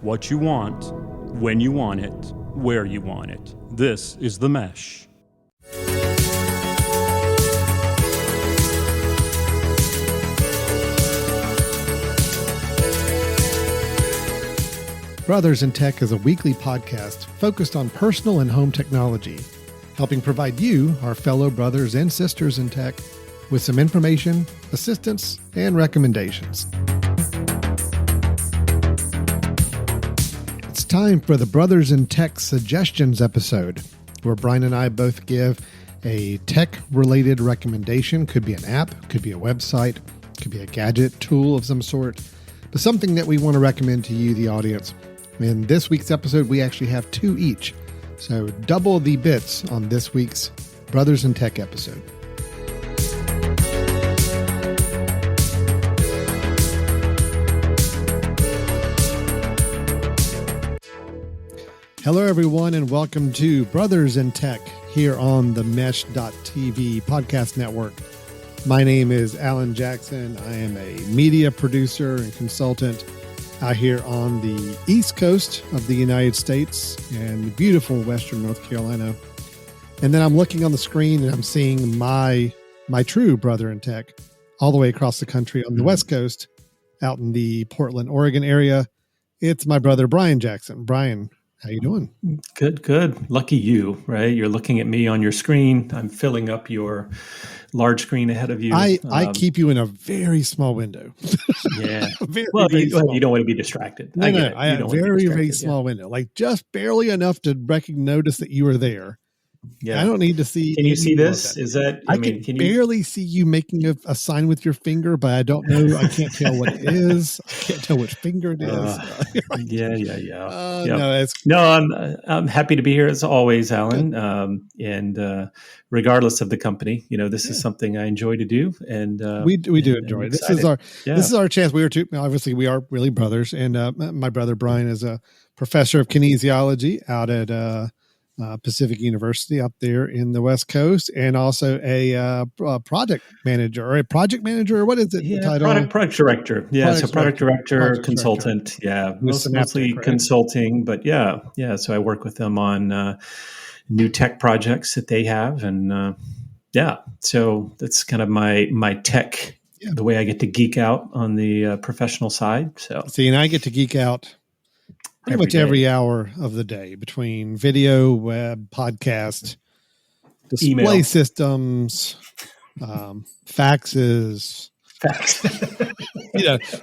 what you want, when you want it, where you want it. This is The Mesh. Brothers in Tech is a weekly podcast focused on personal and home technology, helping provide you, our fellow brothers and sisters in tech, with some information, assistance, and recommendations. It's time for the Brothers in Tech Suggestions episode, where Brian and I both give a tech-related recommendation. Could be an app, could be a website, could be a gadget, tool of some sort, but something that we want to recommend to you, the audience. In this week's episode, we actually have two each, so double the bits on this week's Brothers in Tech episode. Hello, everyone, and welcome to Brothers in Tech here on the Mesh.tv podcast network. My name is Alan Jackson. I am a media producer and consultant out here on the East Coast of the United States and beautiful Western North Carolina. And then I'm looking on the screen and I'm seeing my true brother in tech all the way across the country on the West Coast, out in the Portland, Oregon area. It's my brother, Brian Jackson. Brian, how you doing? Good. Lucky you, right? You're looking at me on your screen. I'm filling up your large screen ahead of you. I keep you in a very small window. Yeah. very small. You don't want to be distracted. I have a very small window, like just barely enough to notice that you are there. Yeah. I don't need to see. Can you see this? Is that, I can barely see you making a sign with your finger, but I don't know. I can't tell what it is. I can't tell which finger it is. Yeah. I'm happy to be here as always, Alan. And regardless of the company, this is something I enjoy to do. And we do enjoy it. This is our chance. Obviously we are really brothers. And my brother, Brian, is a professor of kinesiology out at, Pacific University up there in the West Coast, and also a project manager. What is it? Yeah, product director. Yeah, product director, consultant. Yeah, mostly consulting, but yeah. So I work with them on new tech projects that they have, and so that's kind of my tech. Yeah. The way I get to geek out on the professional side. So see, and I get to geek out pretty much every hour of the day between video, web, podcast, display email systems, faxes,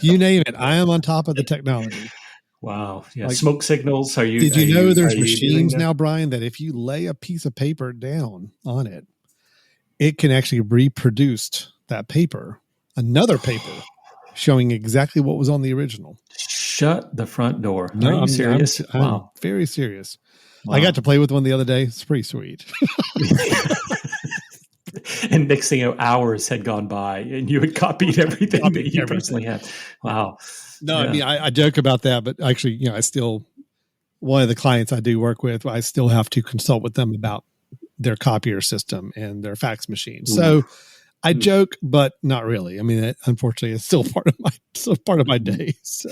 you name it. I am on top of the technology. Wow. Yeah. Smoke signals. Did you know there's machines now, Brian, that if you lay a piece of paper down on it, it can actually reproduce that paper, another paper, showing exactly what was on the original. Shut the front door. No, Are you serious? I'm very serious. Wow. I got to play with one the other day. It's pretty sweet. And next thing you know, hours had gone by and you had copied everything that you personally had. Wow. No, yeah. I mean, I joke about that, but actually, I still, one of the clients I do work with, I still have to consult with them about their copier system and their fax machine. So I joke, but not really. I mean, unfortunately, it's still part of my day. So.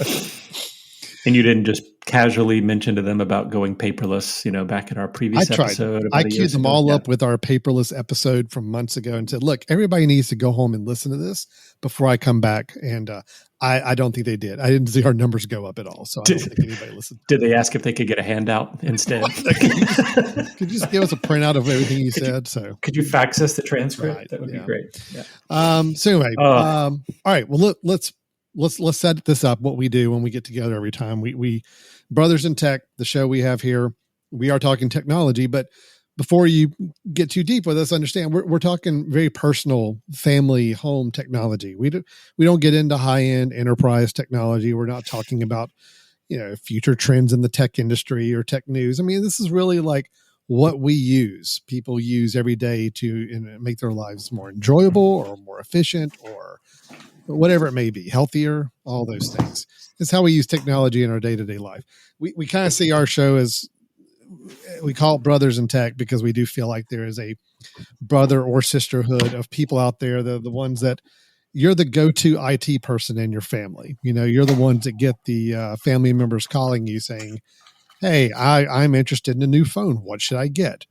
And you didn't just casually mention to them about going paperless, back in our previous episode. I queued them all up with our paperless episode from months ago and said, look, everybody needs to go home and listen to this before I come back. And I don't think they did. I didn't see our numbers go up at all. So I don't think anybody listened. Did they ask if they could get a handout instead? Could you just give us a printout of everything you said? So could you fax us the transcript? Right, that would be great. Yeah. So anyway, all right. Well, let's set this up. What we do when we get together every time, we Brothers in Tech, the show we have here, we are talking technology, but before you get too deep with us, understand we're talking very personal, family, home technology. We don't get into high-end enterprise technology. We're not talking about future trends in the tech industry or tech news. I mean, this is really like what people use every day to make their lives more enjoyable or more efficient or whatever it may be, healthier, all those things. It's how we use technology in our day-to-day life. We kind of see our show as, we call it Brothers in Tech because we do feel like there is a brother or sisterhood of people out there, the ones that you're the go-to IT person in your family. You're the ones that get the family members calling you saying, hey, I'm interested in a new phone. What should I get?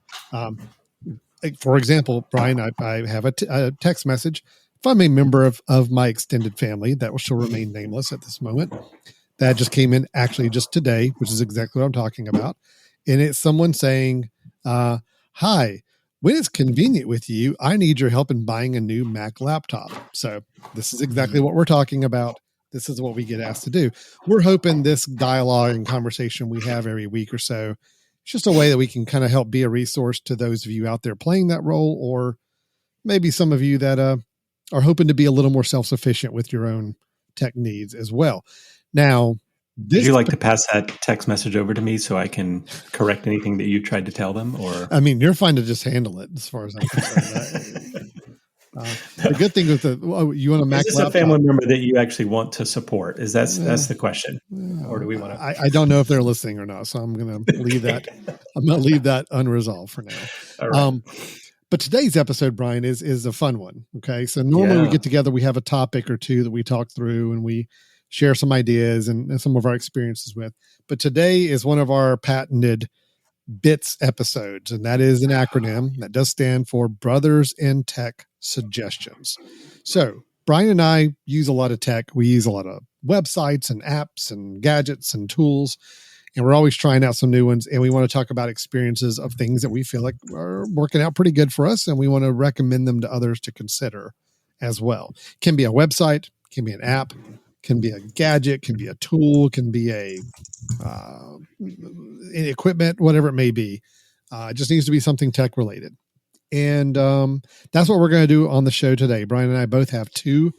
For example, Brian, I have a text message from a member of my extended family that will still remain nameless at this moment. That just came in actually just today, which is exactly what I'm talking about. And it's someone saying, hi, when it's convenient with you, I need your help in buying a new Mac laptop. So this is exactly what we're talking about. This is what we get asked to do. We're hoping this dialogue and conversation we have every week or so, it's just a way that we can kind of help be a resource to those of you out there playing that role, or maybe some of you that are hoping to be a little more self-sufficient with your own tech needs as well. Now, would you like to pass that text message over to me so I can correct anything that you tried to tell them? Or you're fine to just handle it as far as I'm concerned. The good thing with you want a Mac laptop? Is this a family member that you actually want to support? That's the question, or do we want to? I don't know if they're listening or not, so I'm going to leave that. I'm going to leave that unresolved for now. All right. But today's episode, Brian, is a fun one. Okay, so normally we get together, we have a topic or two that we talk through, and we share some ideas and some of our experiences with. But today is one of our patented BITS episodes, and that is an acronym that does stand for Brothers in Tech Suggestions. So Brian and I use a lot of tech. We use a lot of websites and apps and gadgets and tools, and we're always trying out some new ones. And we want to talk about experiences of things that we feel like are working out pretty good for us, and we want to recommend them to others to consider as well. Can be a website, can be an app, can be a gadget, can be a tool, can be any equipment, whatever it may be. It just needs to be something tech related. And that's what we're going to do on the show today. Brian and I both have two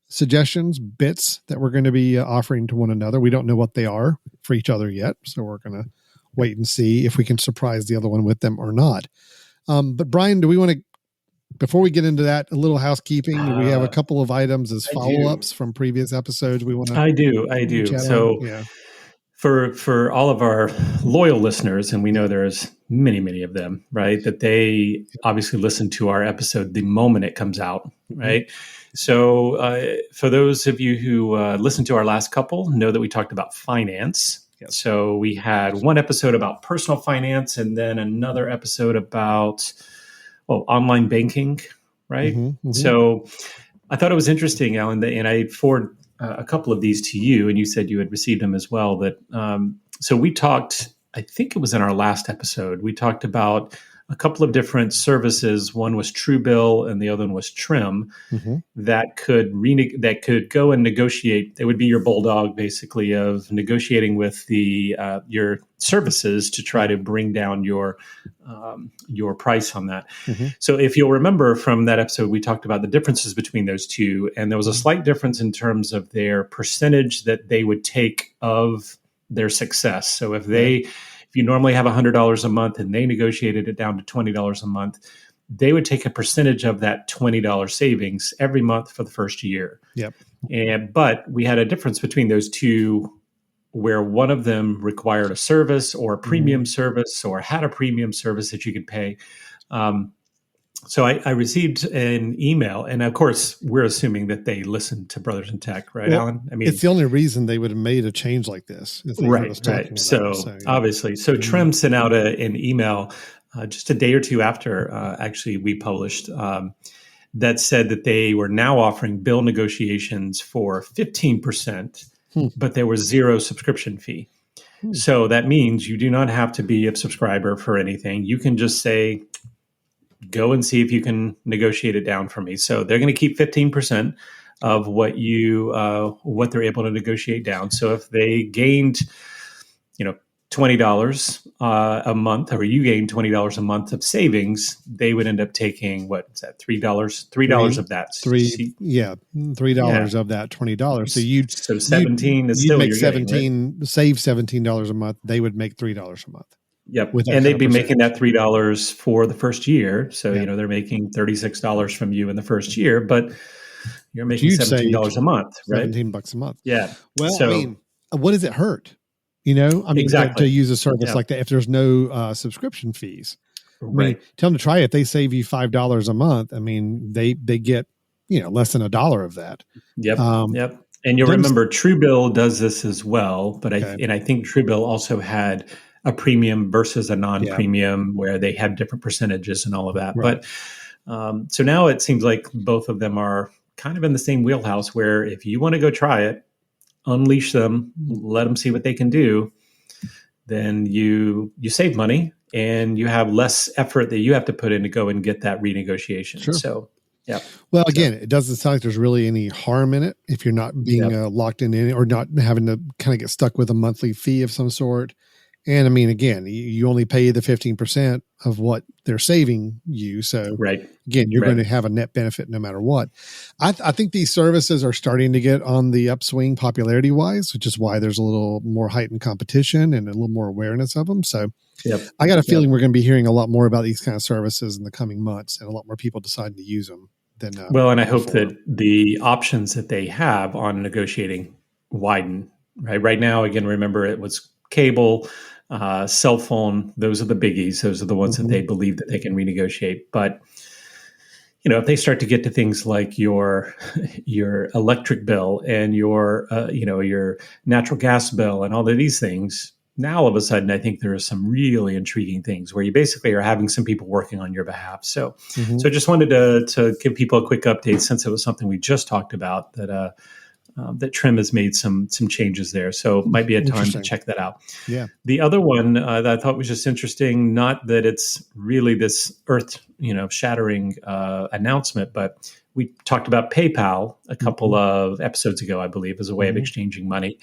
suggestions, bits that we're going to be offering to one another. We don't know what they are for each other yet, so we're going to wait and see if we can surprise the other one with them or not. But Brian, do we want to, before we get into that, a little housekeeping? We have a couple of items as follow-ups from previous episodes. We want to. I do. So, for all of our loyal listeners, and we know there's many of them, right? That they obviously listen to our episode the moment it comes out, right? So, for those of you who listened to our last couple, know that we talked about finance. Yep. So we had one episode about personal finance, and then another episode about online banking, right? So I thought it was interesting, Alan, and I forwarded a couple of these to you, and you said you had received them as well. That so we talked, I think it was in our last episode, we talked about a couple of different services. One was Truebill, and the other one was Trim, that could go and negotiate. It would be your bulldog, basically, of negotiating with your services to try to bring down your price on that. So if you'll remember from that episode, we talked about the differences between those two, and there was a slight difference in terms of their percentage that they would take of their success. So if you normally have $100 a month and they negotiated it down to $20 a month, they would take a percentage of that $20 savings every month for the first year. Yep. But we had a difference between those two, where one of them required a service or a premium service, or had a premium service that you could pay. So I received an email, and of course, we're assuming that they listened to Brothers in Tech, right, Alan? I mean, it's the only reason they would have made a change like this. Right. So obviously, Trim sent out an email just a day or two after actually we published that said that they were now offering bill negotiations for 15%, but there was zero subscription fee. So that means you do not have to be a subscriber for anything. You can just say, go and see if you can negotiate it down for me. So they're going to keep 15% of what they're able to negotiate down. So if they gained, $20 a month, or you gained $20 a month of savings, they would end up taking $3 of that. $3 of that $20. So 17 is still make you're 17, getting, right? Save $17 a month. They would make $3 a month. Yep. And they'd be making that $3 for the first year. So, they're making $36 from you in the first year, but you're making $17 a month, right? $17 a month. Yeah. Well, what does it hurt? Exactly. To use a service like that, if there's no subscription fees, right? Tell them to try it. They save you $5 a month. I mean, they get less than $1 of that. Yep. Yep. And you'll remember Truebill does this as well, but I think Truebill also had a premium versus a non-premium where they have different percentages and all of that. Right. But so now it seems like both of them are kind of in the same wheelhouse where if you want to go try it, unleash them, let them see what they can do, then you save money and you have less effort that you have to put in to go and get that renegotiation. Sure. So, yeah. Well, again, it doesn't sound like there's really any harm in it if you're not being locked in any, or not having to kind of get stuck with a monthly fee of some sort. And I mean, again, you only pay the 15% of what they're saving you. So again, you're going to have a net benefit no matter what. I think these services are starting to get on the upswing popularity wise, which is why there's a little more heightened competition and a little more awareness of them. So I got a feeling we're going to be hearing a lot more about these kind of services in the coming months and a lot more people deciding to use them than and I hope that the options that they have on negotiating widen. Right now, again, remember it was cable, cell phone, those are the biggies. Those are the ones that they believe that they can renegotiate. But, if they start to get to things like your electric bill and your natural gas bill and all of these things, now all of a sudden, I think there are some really intriguing things where you basically are having some people working on your behalf. So I just wanted to give people a quick update since it was something we just talked about that Trim has made some changes there. So it might be a time to check that out. Yeah. The other one that I thought was just interesting, not that it's really this earth, shattering announcement, but we talked about PayPal a couple of episodes ago, I believe, as a way of exchanging money.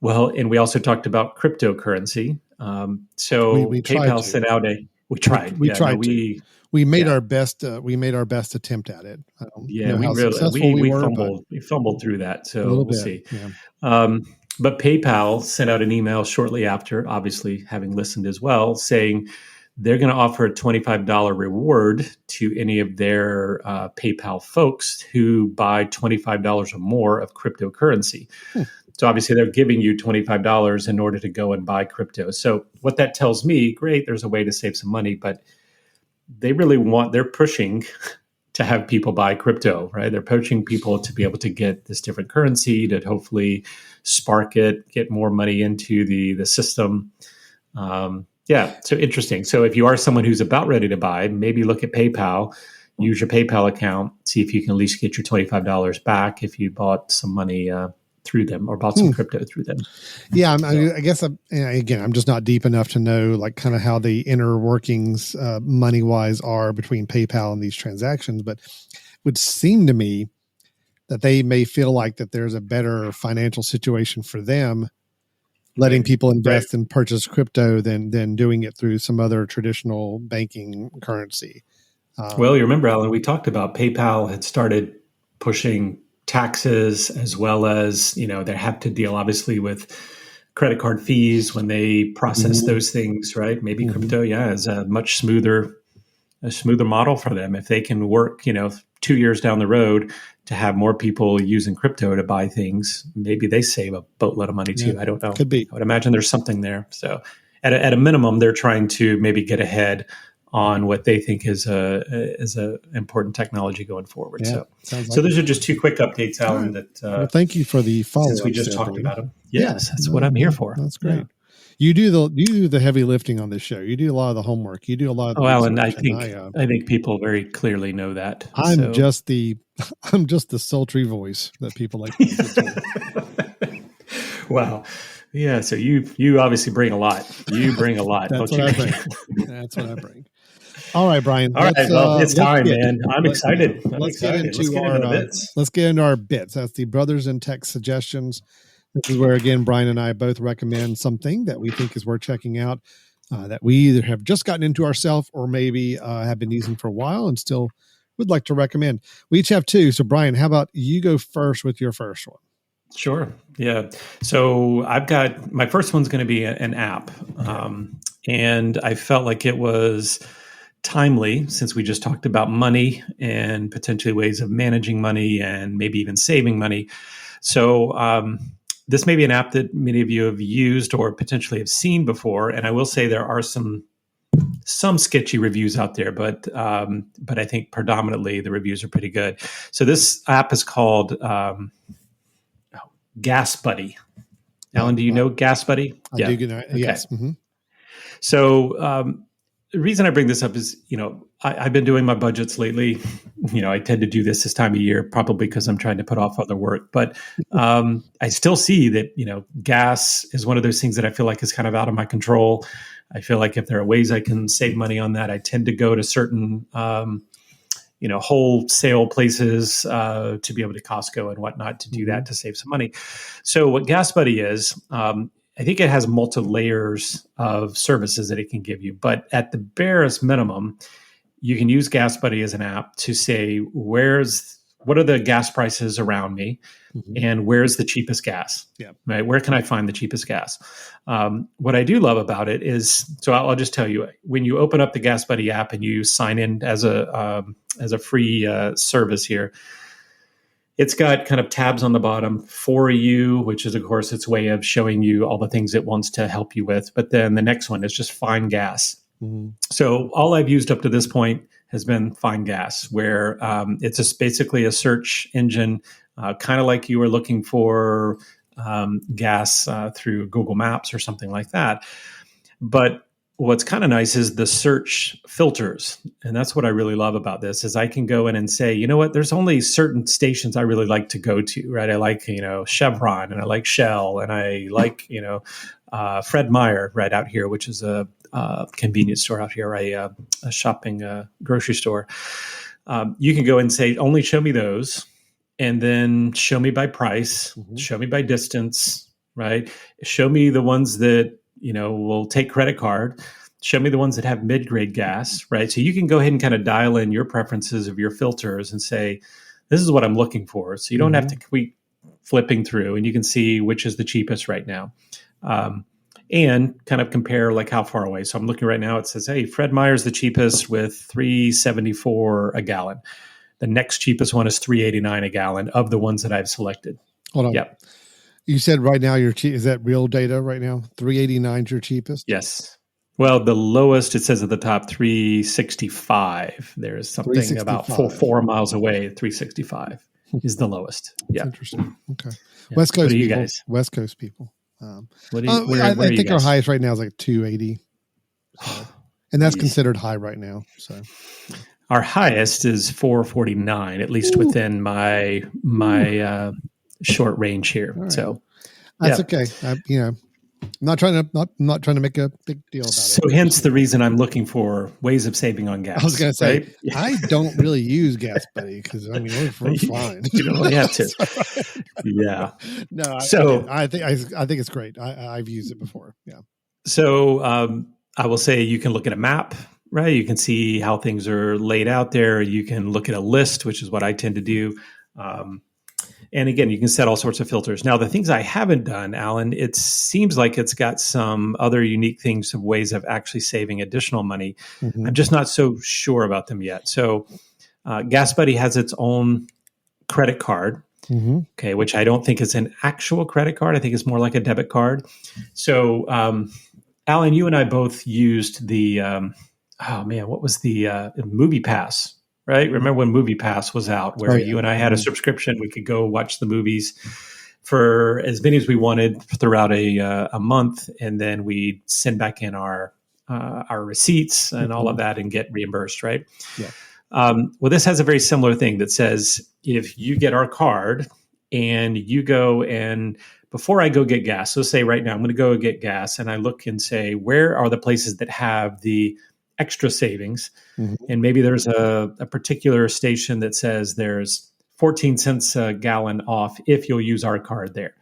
Well, and we also talked about cryptocurrency. So we PayPal sent out we made our best. We made our best attempt at it. We fumbled through that. So we'll see. Yeah. But PayPal sent out an email shortly after, obviously having listened as well, saying they're going to offer a $25 reward to any of their PayPal folks who buy $25 or more of cryptocurrency. So obviously they're giving you $25 in order to go and buy crypto. So what that tells me, great, there's a way to save some money, but they're pushing to have people buy crypto, right? They're pushing people to be able to get this different currency to hopefully spark it, get more money into the system. So interesting. So if you are someone who's about ready to buy, maybe look at PayPal, use your PayPal account, see if you can at least get your $25 back if you bought some money through them or bought some crypto through them. Yeah. I guess I'm just not deep enough to know like kind of how the inner workings money wise are between PayPal and these transactions, but it would seem to me that they may feel like that there's a better financial situation for them letting people invest and purchase crypto than doing it through some other traditional banking currency. Well, you remember, Alan, we talked about PayPal had started pushing taxes as well as, they have to deal obviously with credit card fees when they process those things, right? Maybe crypto, is a much smoother model for them. If they can work, 2 years down the road to have more people using crypto to buy things, maybe they save a boatload of money too. I don't know. Could be. I would imagine there's something there. So at a minimum, they're trying to maybe get ahead on what they think is a important technology going forward. Yeah, so those are just two quick updates, Alan. That well, thank you for the follow-up. Since we just talked about them. Yes, that's what I'm here for. That's great. Yeah. You do the heavy lifting on this show. You do a lot of the homework. You do a lot of the Alan, I think people very clearly know that. I'm just the sultry voice that people like to listen to. Wow. Yeah, so you obviously bring a lot. You bring a lot. That's what I bring. That's what I bring. All right, Brian. All right, well, it's time, man. I'm excited. Let's get into our bits. That's the Brothers in Tech suggestions. This is where, again, Brian and I both recommend something that we think is worth checking out, that we either have just gotten into ourselves or maybe have been using for a while and still would like to recommend. We each have two. So, Brian, how about you go first with your first one? Sure. Yeah. So I've got my first one's going to be an app. And I felt like it was timely since we just talked about money and potentially ways of managing money and maybe even saving money. So this may be an app that many of you have used or potentially have seen before. And I will say there are some some sketchy reviews out there, but I think predominantly the reviews are pretty good. So this app is called Gas Buddy. Alan, do you know Gas Buddy? I do. Okay. Yes. Mm-hmm. So the reason I bring this up is, I've been doing my budgets lately. I tend to do this time of year, probably because I'm trying to put off other work. But I still see that, gas is one of those things that I feel like is kind of out of my control. I feel like if there are ways I can save money on that, I tend to go to certain, wholesale places to be able to Costco and whatnot to do that to save some money. So what Gas Buddy is, I think it has multiple layers of services that it can give you. But at the barest minimum, you can use Gas Buddy as an app to say, what are the gas prices around me, and where's the cheapest gas? Yeah. Right. Where can I find the cheapest gas? What I do love about it is, so I'll just tell you, when you open up the Gas Buddy app and you sign in as a free service here, it's got kind of tabs on the bottom for you, which is, of course, its way of showing you all the things it wants to help you with. But then the next one is just find gas. Mm-hmm. So all I've used up to this point has been Find Gas, where it's basically a search engine, kind of like you were looking for gas through Google Maps or something like that. But what's kind of nice is the search filters. And that's what I really love about this is I can go in and say, you know what, there's only certain stations I really like to go to, right? I like, Chevron, and I like Shell, and I like, Fred Meyer right out here, which is a convenience store out here, a shopping grocery store. You can go and say, only show me those, and then show me by price, show me by distance, right? Show me the ones that, will take credit card. Show me the ones that have mid-grade gas, right? So you can go ahead and kind of dial in your preferences of your filters and say, this is what I'm looking for. So you don't have to keep flipping through, and you can see which is the cheapest right now. And kind of compare like how far away. So I'm looking right now, it says, hey, Fred Meyer's the cheapest with $3.74 a gallon. The next cheapest one is $3.89 a gallon of the ones that I've selected. Hold on. Yep. You said right now is that real data right now? $3.89 is your cheapest? Yes. Well, the lowest, it says at the top, $3.65. There is something about 4 miles away, $3.65 is the lowest. Yeah. Interesting. Okay. Yeah. West Coast people. You guys? West Coast people. I think our highest right now is like 280. And that's considered high right now. So our highest is 449, at least within my short range here. Right. So that's okay. I'm not trying to make a big deal about it. So hence the reason I'm looking for ways of saving on gas. I was going to say, right? I don't really use Gas Buddy because we're fine. You don't really have to. Yeah. No. I think it's great. I've used it before. Yeah. So I will say you can look at a map, right? You can see how things are laid out there. You can look at a list, which is what I tend to do. And again, you can set all sorts of filters. Now, the things I haven't done, Alan, it seems like it's got some other unique things of ways of actually saving additional money. I'm just not so sure about them yet. So Gas Buddy has its own credit card, okay, which I don't think is an actual credit card. I think it's more like a debit card. So, Alan, you and I both used the, what was the Movie Pass? Right? Remember when Movie Pass was out, where you and I had a subscription? We could go watch the movies for as many as we wanted throughout a month, and then we'd send back in our receipts and all of that and get reimbursed, right? Yeah. Well, this has a very similar thing that says if you get our card and you go and before I go get gas, so say right now I'm going to go get gas, and I look and say, where are the places that have the extra savings? And maybe there's a particular station that says there's 14 cents a gallon off if you'll use our card there.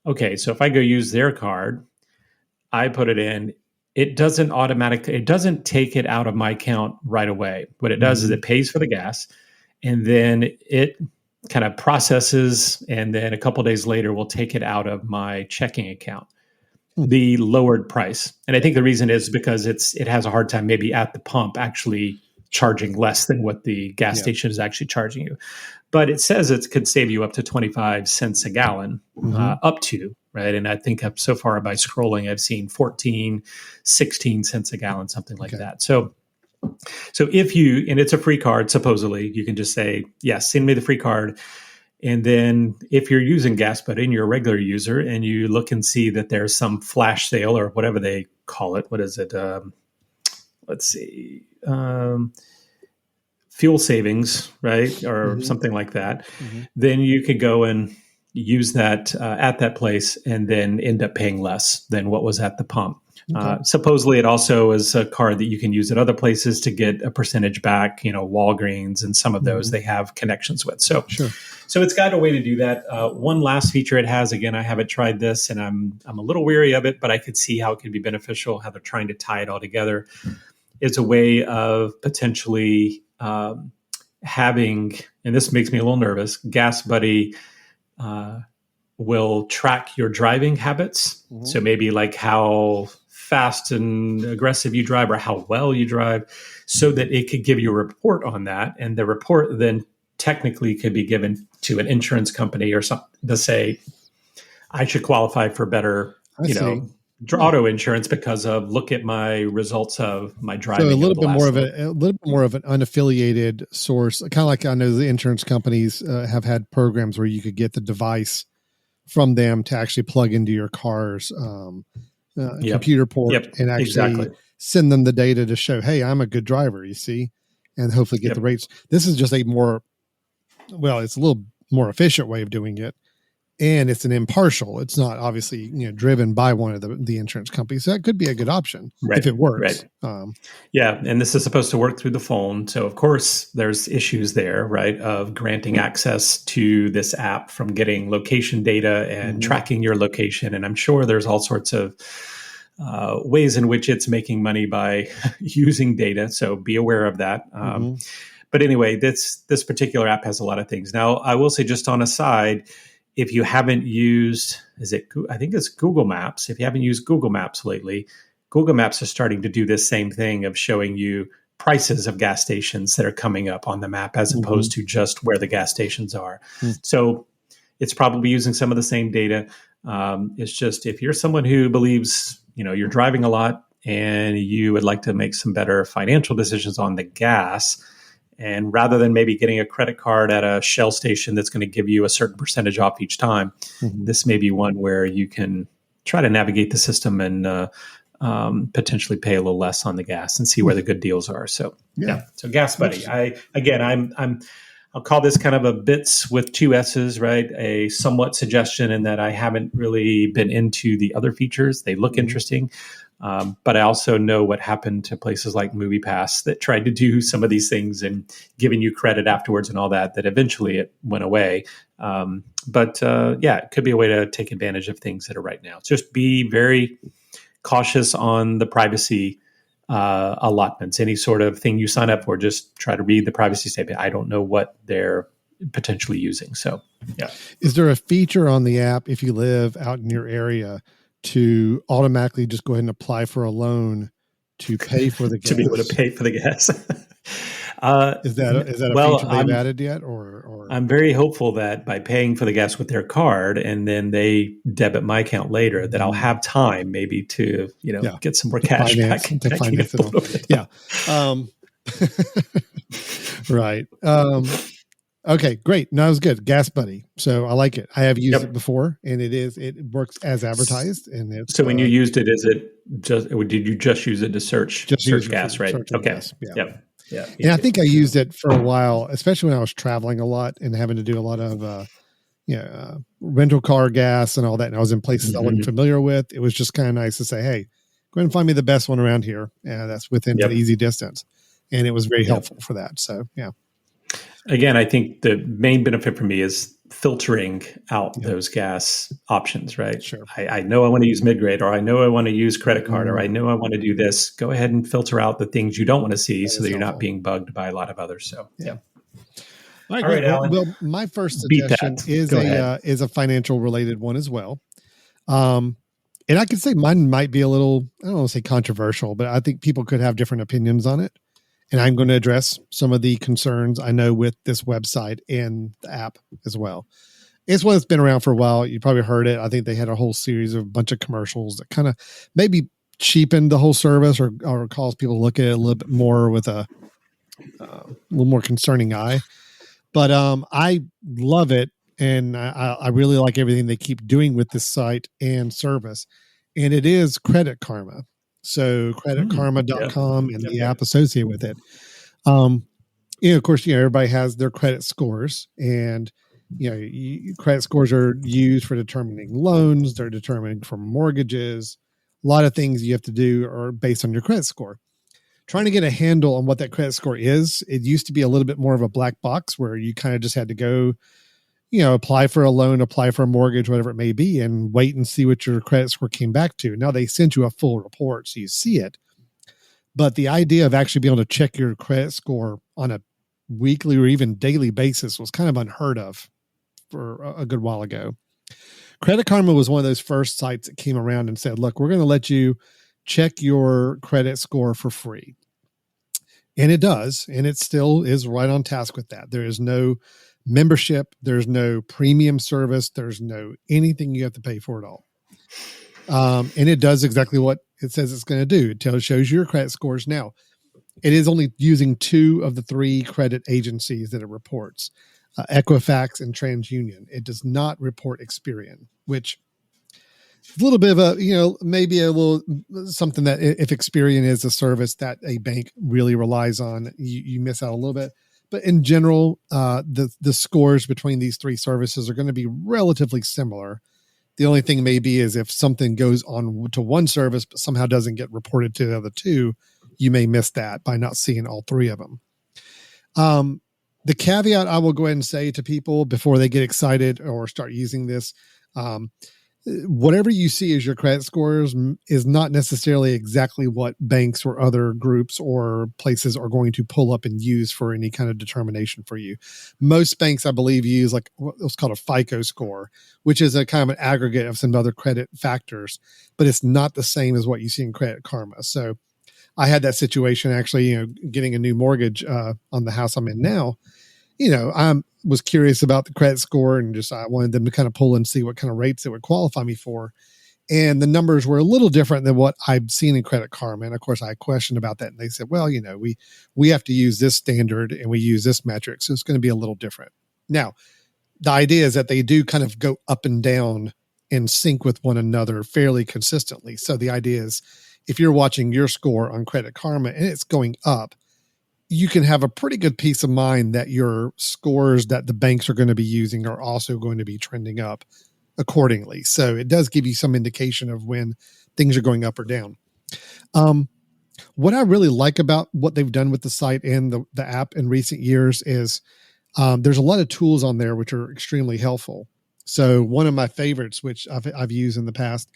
Okay, so if I go use their card, I put it in, it doesn't take it out of my account right away. What it does is it pays for the gas, and then it kind of processes, and then a couple of days later will take it out of my checking account. The lowered price. And I think the reason is because it has a hard time maybe at the pump actually charging less than what the gas station is actually charging you. But it says it could save you up to 25 cents a gallon, up to, right? And I think so far by scrolling, I've seen 14, 16 cents a gallon, something like that. So if you, and it's a free card, supposedly, you can just say, yes, send me the free card. And then if you're using GasBuddy and you're a regular user and you look and see that there's some flash sale or whatever they call it, what is it? Let's see, fuel savings, right? Or something like that. Then you could go and use that at that place and then end up paying less than what was at the pump. Okay. Supposedly it also is a card that you can use at other places to get a percentage back, Walgreens and some of those they have connections with. So, So it's got a way to do that. One last feature it has, again, I haven't tried this and I'm a little weary of it, but I could see how it could be beneficial, how they're trying to tie it all together. It's a way of potentially having, and this makes me a little nervous, GasBuddy will track your driving habits. So maybe like how fast and aggressive you drive or how well you drive, so that it could give you a report on that. And the report then technically could be given to an insurance company or something to say, I should qualify for better, auto insurance because of look at my results of my driving. So a little bit more of an unaffiliated source, kind of like I know the insurance companies have had programs where you could get the device from them to actually plug into your car's computer port and actually send them the data to show, hey, I'm a good driver, you see, and hopefully get the rates. This is just it's a little more efficient way of doing it. And it's an impartial. It's not obviously driven by one of the insurance companies. So that could be a good option if it works. Right. And this is supposed to work through the phone. So of course there's issues there, right, of granting access to this app from getting location data and tracking your location. And I'm sure there's all sorts of ways in which it's making money by using data. So be aware of that. But anyway, this particular app has a lot of things. Now, I will say just on a side, if you haven't used, I think it's Google Maps. If you haven't used Google Maps lately, Google Maps is starting to do this same thing of showing you prices of gas stations that are coming up on the map as opposed to just where the gas stations are. So it's probably using some of the same data. It's just if you're someone who believes, you're driving a lot and you would like to make some better financial decisions on the gas, and rather than maybe getting a credit card at a Shell station that's going to give you a certain percentage off each time, this may be one where you can try to navigate the system and potentially pay a little less on the gas and see where the good deals are. So so GasBuddy. I'll call this kind of a bits with two S's, right? A somewhat suggestion in that I haven't really been into the other features. They look interesting. But I also know what happened to places like MoviePass that tried to do some of these things and giving you credit afterwards and all that eventually it went away. But it could be a way to take advantage of things that are right now. Just be very cautious on the privacy allotments. Any sort of thing you sign up for, just try to read the privacy statement. I don't know what they're potentially using. So, Is there a feature on the app if you live out in your area to automatically just go ahead and apply for a loan to pay for the gas? To be able to pay for the gas. Is that a feature they've added yet? Or I'm very hopeful that by paying for the gas with their card and then they debit my account later, that I'll have time maybe to get some more cash back. To finance it. Yeah. Right. Okay, great. No, it was good. GasBuddy. So I like it. I have used it before, and it works as advertised. And so when you used it, did you just use it to search gas, right? Okay. Gas. Yeah. And I think I used it for a while, especially when I was traveling a lot and having to do a lot of rental car gas and all that. And I was in places I wasn't familiar with. It was just kind of nice to say, hey, go ahead and find me the best one around here. And that's within an easy distance. And it was very helpful for that. So, yeah. Again, I think the main benefit for me is filtering out those gas options, right? Sure. I know I want to use mid-grade, or I know I want to use credit card, or I know I want to do this. Go ahead and filter out the things you don't want to see so that you're not being bugged by a lot of others. So, All right, Alan. Well, my first suggestion is a financial related one as well. And I could say mine might be a little, I don't want to say controversial, but I think people could have different opinions on it. And I'm going to address some of the concerns I know with this website and the app as well. It's one that's been around for a while. You probably heard it. I think they had a whole series of a bunch of commercials that kind of maybe cheapened the whole service or caused people to look at it a little bit more with a little more concerning eye. But I love it. And I really like everything they keep doing with this site and service. And it is Credit Karma. So creditkarma.com and the app associated with it. Of course, everybody has their credit scores, and credit scores are used for determining loans. They're determined for mortgages. A lot of things you have to do are based on your credit score. Trying to get a handle on what that credit score is, it used to be a little bit more of a black box where you kind of just had to go, apply for a loan, apply for a mortgage, whatever it may be, and wait and see what your credit score came back to. Now they send you a full report so you see it. But the idea of actually being able to check your credit score on a weekly or even daily basis was kind of unheard of for a good while ago. Credit Karma was one of those first sites that came around and said, look, we're going to let you check your credit score for free. And it does. And it still is right on task with that. There is no membership. There's no premium service. There's no anything you have to pay for at all. And it does exactly what it says it's going to do. It shows you your credit scores. Now, it is only using 2 of the 3 credit agencies that it reports, Equifax and TransUnion. It does not report Experian, which is a little bit of a, maybe a little something that if Experian is a service that a bank really relies on, you miss out a little bit. But in general, the scores between these 3 services are going to be relatively similar. The only thing maybe is if something goes on to one service but somehow doesn't get reported to the other 2, you may miss that by not seeing all 3 of them. The caveat I will go ahead and say to people before they get excited or start using this, whatever you see as your credit scores is not necessarily exactly what banks or other groups or places are going to pull up and use for any kind of determination for you. Most banks, I believe, use like what's called a FICO score, which is a kind of an aggregate of some other credit factors, but it's not the same as what you see in Credit Karma. So I had that situation actually, getting a new mortgage on the house I'm in now. I was curious about the credit score and I wanted them to kind of pull and see what kind of rates it would qualify me for. And the numbers were a little different than what I've seen in Credit Karma. And of course I questioned about that. And they said, well, we have to use this standard and we use this metric. So it's going to be a little different. Now, the idea is that they do kind of go up and down in sync with one another fairly consistently. So the idea is if you're watching your score on Credit Karma and it's going up, you can have a pretty good peace of mind that your scores that the banks are going to be using are also going to be trending up accordingly. So it does give you some indication of when things are going up or down. What I really like about what they've done with the site and the app in recent years is there's a lot of tools on there which are extremely helpful. So one of my favorites, which I've used in the past,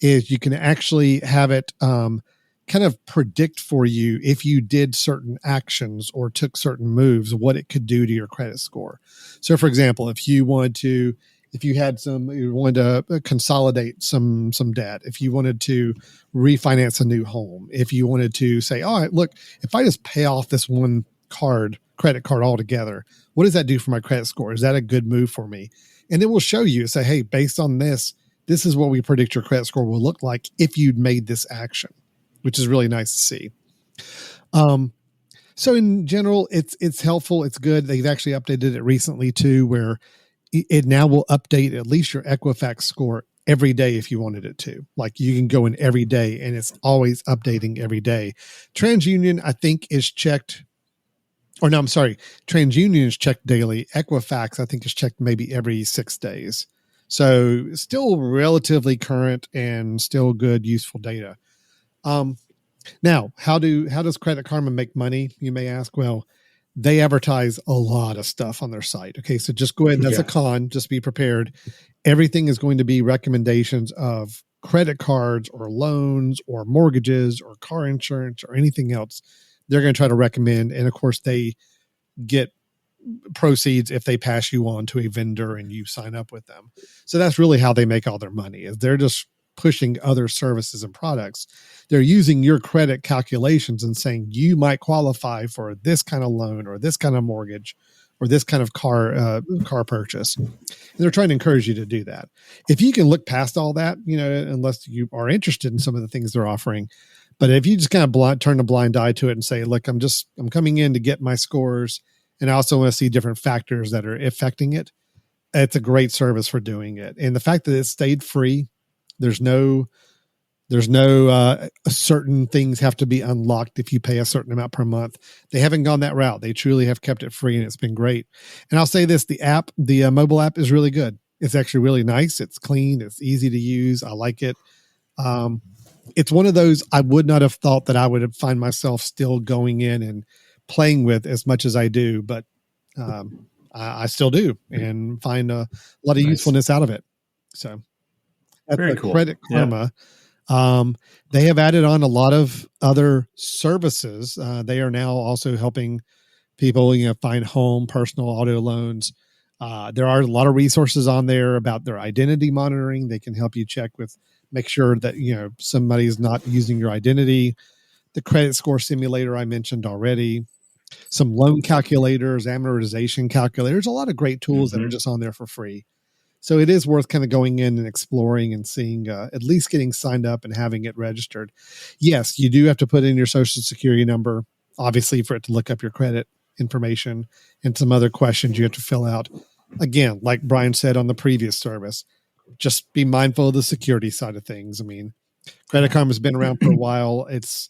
is you can actually have it kind of predict for you if you did certain actions or took certain moves, what it could do to your credit score. So for example, if you wanted to consolidate some debt, if you wanted to refinance a new home, if you wanted to say, all right, look, if I just pay off this one credit card altogether, what does that do for my credit score? Is that a good move for me? And it will show you, say, hey, based on this is what we predict your credit score will look like if you'd made this action, which is really nice to see. So in general, it's helpful. It's good. They've actually updated it recently too, where it now will update at least your Equifax score every day if you wanted it to. Like you can go in every day and it's always updating every day. TransUnion, I think, is checked. Or no, I'm sorry. TransUnion is checked daily. Equifax, I think, is checked maybe every 6 days. So still relatively current and still good, useful data. Now, how does Credit Karma make money? You may ask. Well, they advertise a lot of stuff on their site. Okay, so just go ahead. That's a con. Just be prepared. Everything is going to be recommendations of credit cards or loans or mortgages or car insurance or anything else. They're going to try to recommend. And of course, they get proceeds if they pass you on to a vendor and you sign up with them. So that's really how they make all their money, is they're just pushing other services and products. They're using your credit calculations and saying you might qualify for this kind of loan or this kind of mortgage or this kind of car purchase. And they're trying to encourage you to do that. If you can look past all that, unless you are interested in some of the things they're offering, but if you just kind of turn a blind eye to it and say, look, I'm coming in to get my scores, and I also want to see different factors that are affecting it, it's a great service for doing it. And the fact that it stayed free, there's no certain things have to be unlocked if you pay a certain amount per month. They haven't gone that route. They truly have kept it free, and it's been great. And I'll say this, the mobile app is really good. It's actually really nice. It's clean. It's easy to use. I like it. It's one of those I would not have thought that I would find myself still going in and playing with as much as I do, but I still do, and find a lot of usefulness out of it. So that's very cool. Credit Karma. Yeah. They have added on a lot of other services. They are now also helping people, find home, personal auto loans. There are a lot of resources on there about their identity monitoring. They can help you make sure that, somebody is not using your identity. The credit score simulator I mentioned already, some loan calculators, amortization calculators, a lot of great tools that are just on there for free. So it is worth kind of going in and exploring and seeing, at least getting signed up and having it registered. Yes, you do have to put in your social security number, obviously, for it to look up your credit information and some other questions you have to fill out. Again, like Brian said on the previous service, just be mindful of the security side of things. I mean, Credit Karma has been around for a while. It's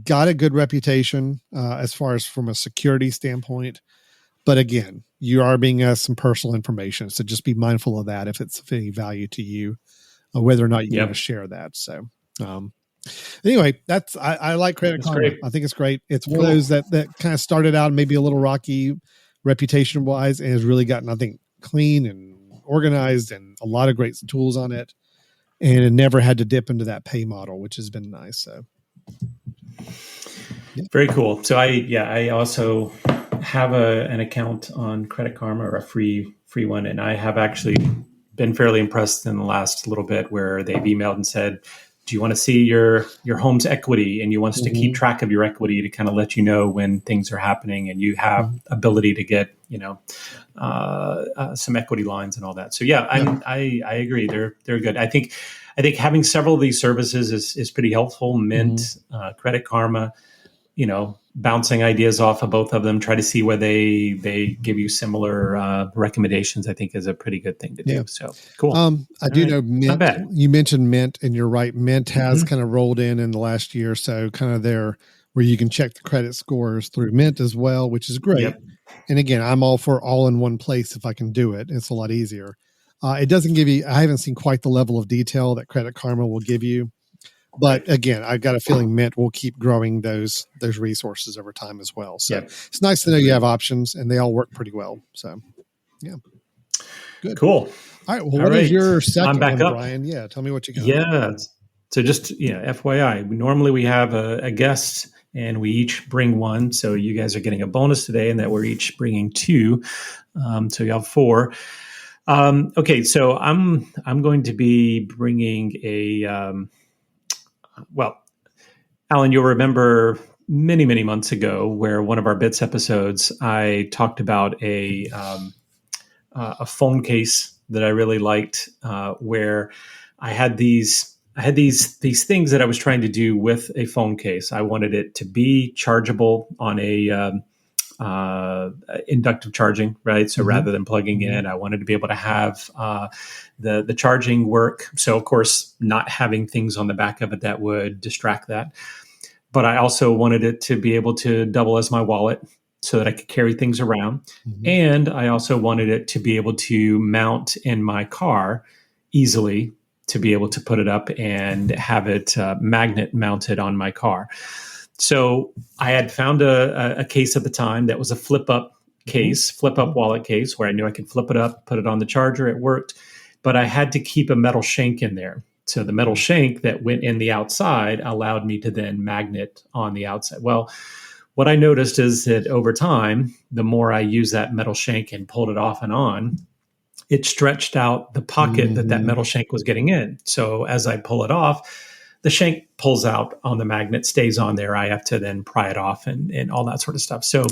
got a good reputation as far as from a security standpoint. But again, you are being asked some personal information. So just be mindful of that if it's of any value to you, whether or not you want to share that. So anyway, I like Credit Karma. Great. I think it's great. It's one of those that kind of started out maybe a little rocky reputation wise, and has really gotten, I think, clean and organized and a lot of great tools on it. And it never had to dip into that pay model, which has been nice. So very cool. So I also have an account on Credit Karma, or a free one, and I have actually been fairly impressed in the last little bit, where they've emailed and said, do you want to see your home's equity, and you want us to keep track of your equity to kind of let you know when things are happening, and you have ability to get some equity lines and all that. So I agree, they're good. I think having several of these services is pretty helpful. Mint, Credit Karma, bouncing ideas off of both of them, try to see where they give you similar recommendations, I think is a pretty good thing to do. So cool. I do know Mint. Not bad. You mentioned Mint, and you're right. Mint has kind of rolled in the last year or so, kind of there where you can check the credit scores through Mint as well, which is great. Yep. And again, I'm all for all in one place if I can do it. It's a lot easier. It doesn't give you, I haven't seen quite the level of detail that Credit Karma will give you. But again, I've got a feeling Mint will keep growing those resources over time as well. So it's nice to know you have options, and they all work pretty well. So, yeah. Good. Cool. All right. Well, what is your second I'm back one, up. Brian? Yeah. Tell me what you got. Yeah. So just, FYI, normally we have a guest, and we each bring one. So you guys are getting a bonus today, and that we're each bringing two. So you have four. Okay. So I'm going to be bringing well, Alan, you'll remember many, many months ago where one of our Bits episodes, I talked about a phone case that I really liked, where I had these things that I was trying to do with a phone case. I wanted it to be chargeable on a inductive charging, right? So rather than plugging in, I wanted to be able to have the charging work. So of course, not having things on the back of it that would distract that. But I also wanted it to be able to double as my wallet so that I could carry things around. And I also wanted it to be able to mount in my car easily, to be able to put it up and have it magnet mounted on my car. So I had found a case at the time that was a flip-up case, flip-up wallet case, where I knew I could flip it up, put it on the charger. It worked. But I had to keep a metal shank in there. So the metal shank that went in the outside allowed me to then magnet on the outside. Well, what I noticed is that over time, the more I used that metal shank and pulled it off and on, it stretched out the pocket that metal shank was getting in. So as I pull it off, the shank pulls out on the magnet, stays on there. I have to then pry it off and all that sort of stuff. So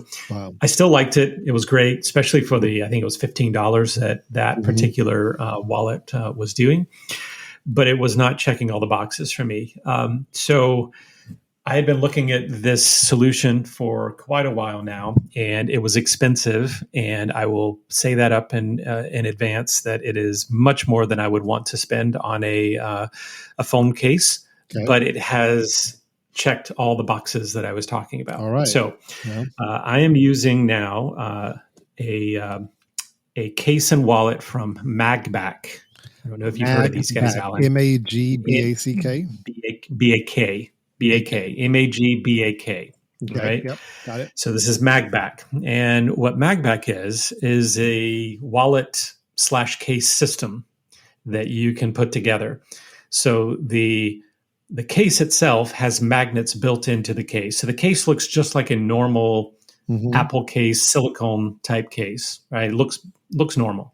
I still liked it. It was great, especially for I think it was $15 that particular wallet was doing, but it was not checking all the boxes for me. So I had been looking at this solution for quite a while now, and it was expensive. And I will say that up in advance that it is much more than I would want to spend on a phone case. Okay. But it has checked all the boxes that I was talking about. All right. So I am using now a case and wallet from Magback. I don't know if you've heard of these guys, Alan. Magback. BAK, MAGBAK, right? Yep, got it. So this is Magback. And what Magback is a wallet / case system that you can put together. So the case itself has magnets built into the case. So the case looks just like a normal Apple case, silicone type case, right? It looks normal.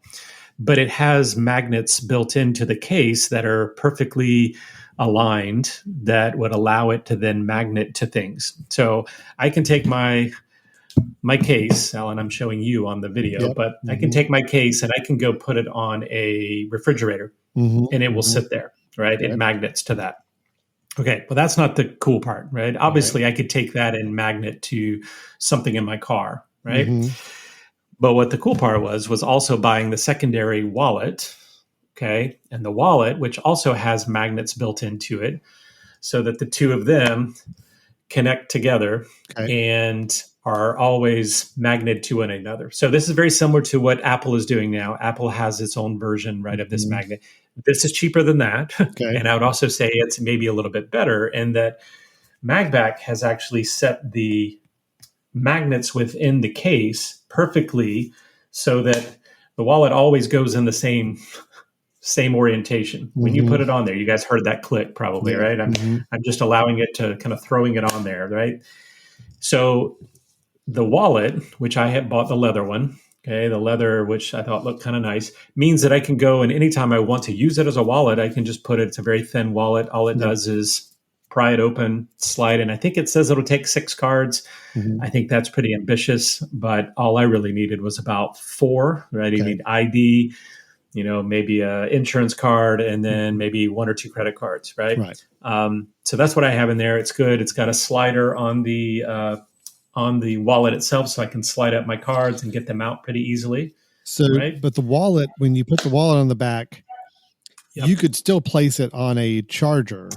But it has magnets built into the case that are perfectly aligned that would allow it to then magnet to things. So I can take my case, Alan, I'm showing you on the video, but I can take my case and I can go put it on a refrigerator and it will sit there, right? It magnets to that. Okay, well, that's not the cool part, right? Obviously, I could take that and magnet to something in my car, right? But what the cool part was also buying the secondary wallet, okay, and the wallet, which also has magnets built into it, so that the two of them connect together and are always magneted to one another. So this is very similar to what Apple is doing now. Apple has its own version, right, of this magnet. This is cheaper than that. And I would also say it's maybe a little bit better in that Magback has actually set the magnets within the case perfectly so that the wallet always goes in the same orientation. When you put it on there, you guys heard that click probably, right? I'm just allowing it to kind of throwing it on there, right? So the wallet, which I had bought the leather one, okay, the leather, which I thought looked kind of nice, means that I can go and anytime I want to use it as a wallet, I can just put it. It's a very thin wallet. All it does is pry it open, slide in. I think it says it'll take 6 cards. I think that's pretty ambitious, but all I really needed was about 4, right? You need ID, maybe a insurance card, and then maybe 1 or 2 credit cards, right? So that's what I have in there. It's good. It's got a slider on the wallet itself, so I can slide up my cards and get them out pretty easily. So, but the wallet, when you put the wallet on the back, you could still place it on a charger.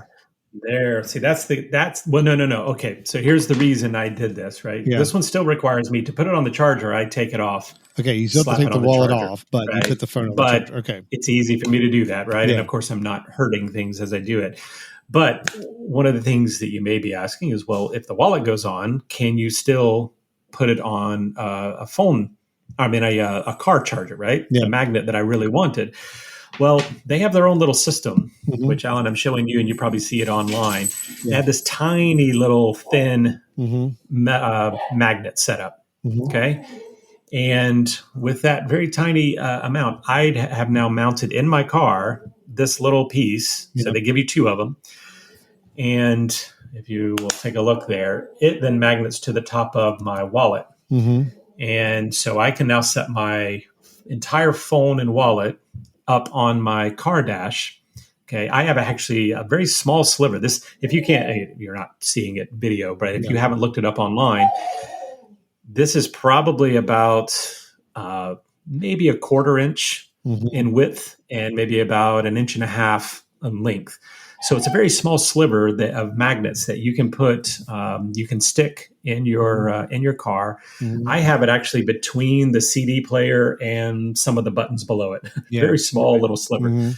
There. See, no. Okay. So here's the reason I did this, right? This one still requires me to put it on the charger. I take it off. Okay. You still have to take the wallet off, but you put the phone on the charger. Okay. It's easy for me to do that, right? And of course, I'm not hurting things as I do it. But one of the things that you may be asking is, well, if the wallet goes on, can you still put it on a phone? I mean, a car charger, right? The magnet that I really wanted. Well, they have their own little system, which, Alan, I'm showing you, and you probably see it online. They have this tiny little thin magnet set up, okay? And with that very tiny amount, I have now mounted in my car this little piece. So they give you 2 of them. And if you will take a look there, it then magnets to the top of my wallet. And so I can now set my entire phone and wallet up on my car dash. Okay. I have actually a very small sliver. This, if you can't, you're not seeing it video, but if you haven't looked it up online, this is probably about maybe a 1/4 inch in width and maybe about 1.5 inches in length. So it's a very small sliver of magnets that you can put, you can stick in your car. I have it actually between the CD player and some of the buttons below it. Very small little sliver, and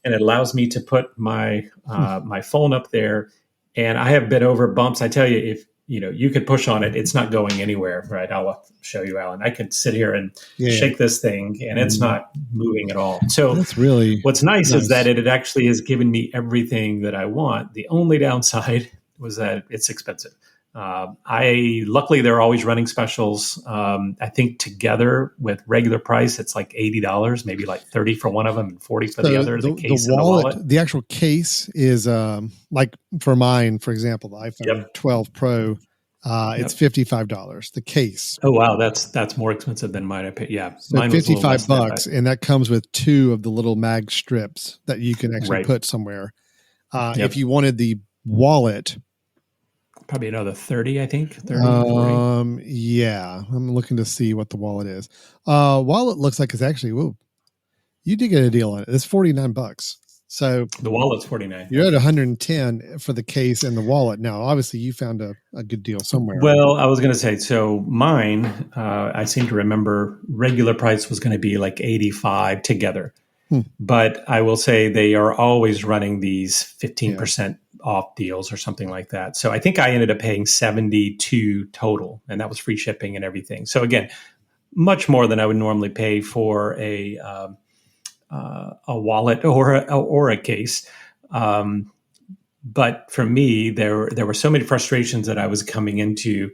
it allows me to put my my phone up there. And I have been over bumps. I tell you, if you could push on it, it's not going anywhere, right? I'll show you, Alan. I could sit here and shake this thing, and it's not moving at all. So that's really what's nice is that it actually has given me everything that I want. The only downside was that it's expensive. Luckily they're always running specials. I think together with regular price, it's like $80, maybe like 30 for one of them and 40 for the other. The case and the wallet. The actual case is like for mine, for example, the iPhone 12 Pro. It's $55. The case. Oh wow, that's more expensive than mine. I paid. Yeah, so mine was $55, and that comes with 2 of the little mag strips that you can actually put somewhere. If you wanted the wallet, probably another 30, I think. 30, 40. Yeah, I'm looking to see what the wallet is. Wallet looks like it's actually, whoa, you did get a deal on it. It's $49. So the wallet's $49. You're at 110 for the case and the wallet. Now, obviously, you found a good deal somewhere. Well, I was going to say, so mine, I seem to remember regular price was going to be like 85 together. But I will say they are always running these 15% off deals or something like that. So I think I ended up paying 72 total, and that was free shipping and everything. So again, much more than I would normally pay for a wallet or a case. But for me, there were so many frustrations that I was coming into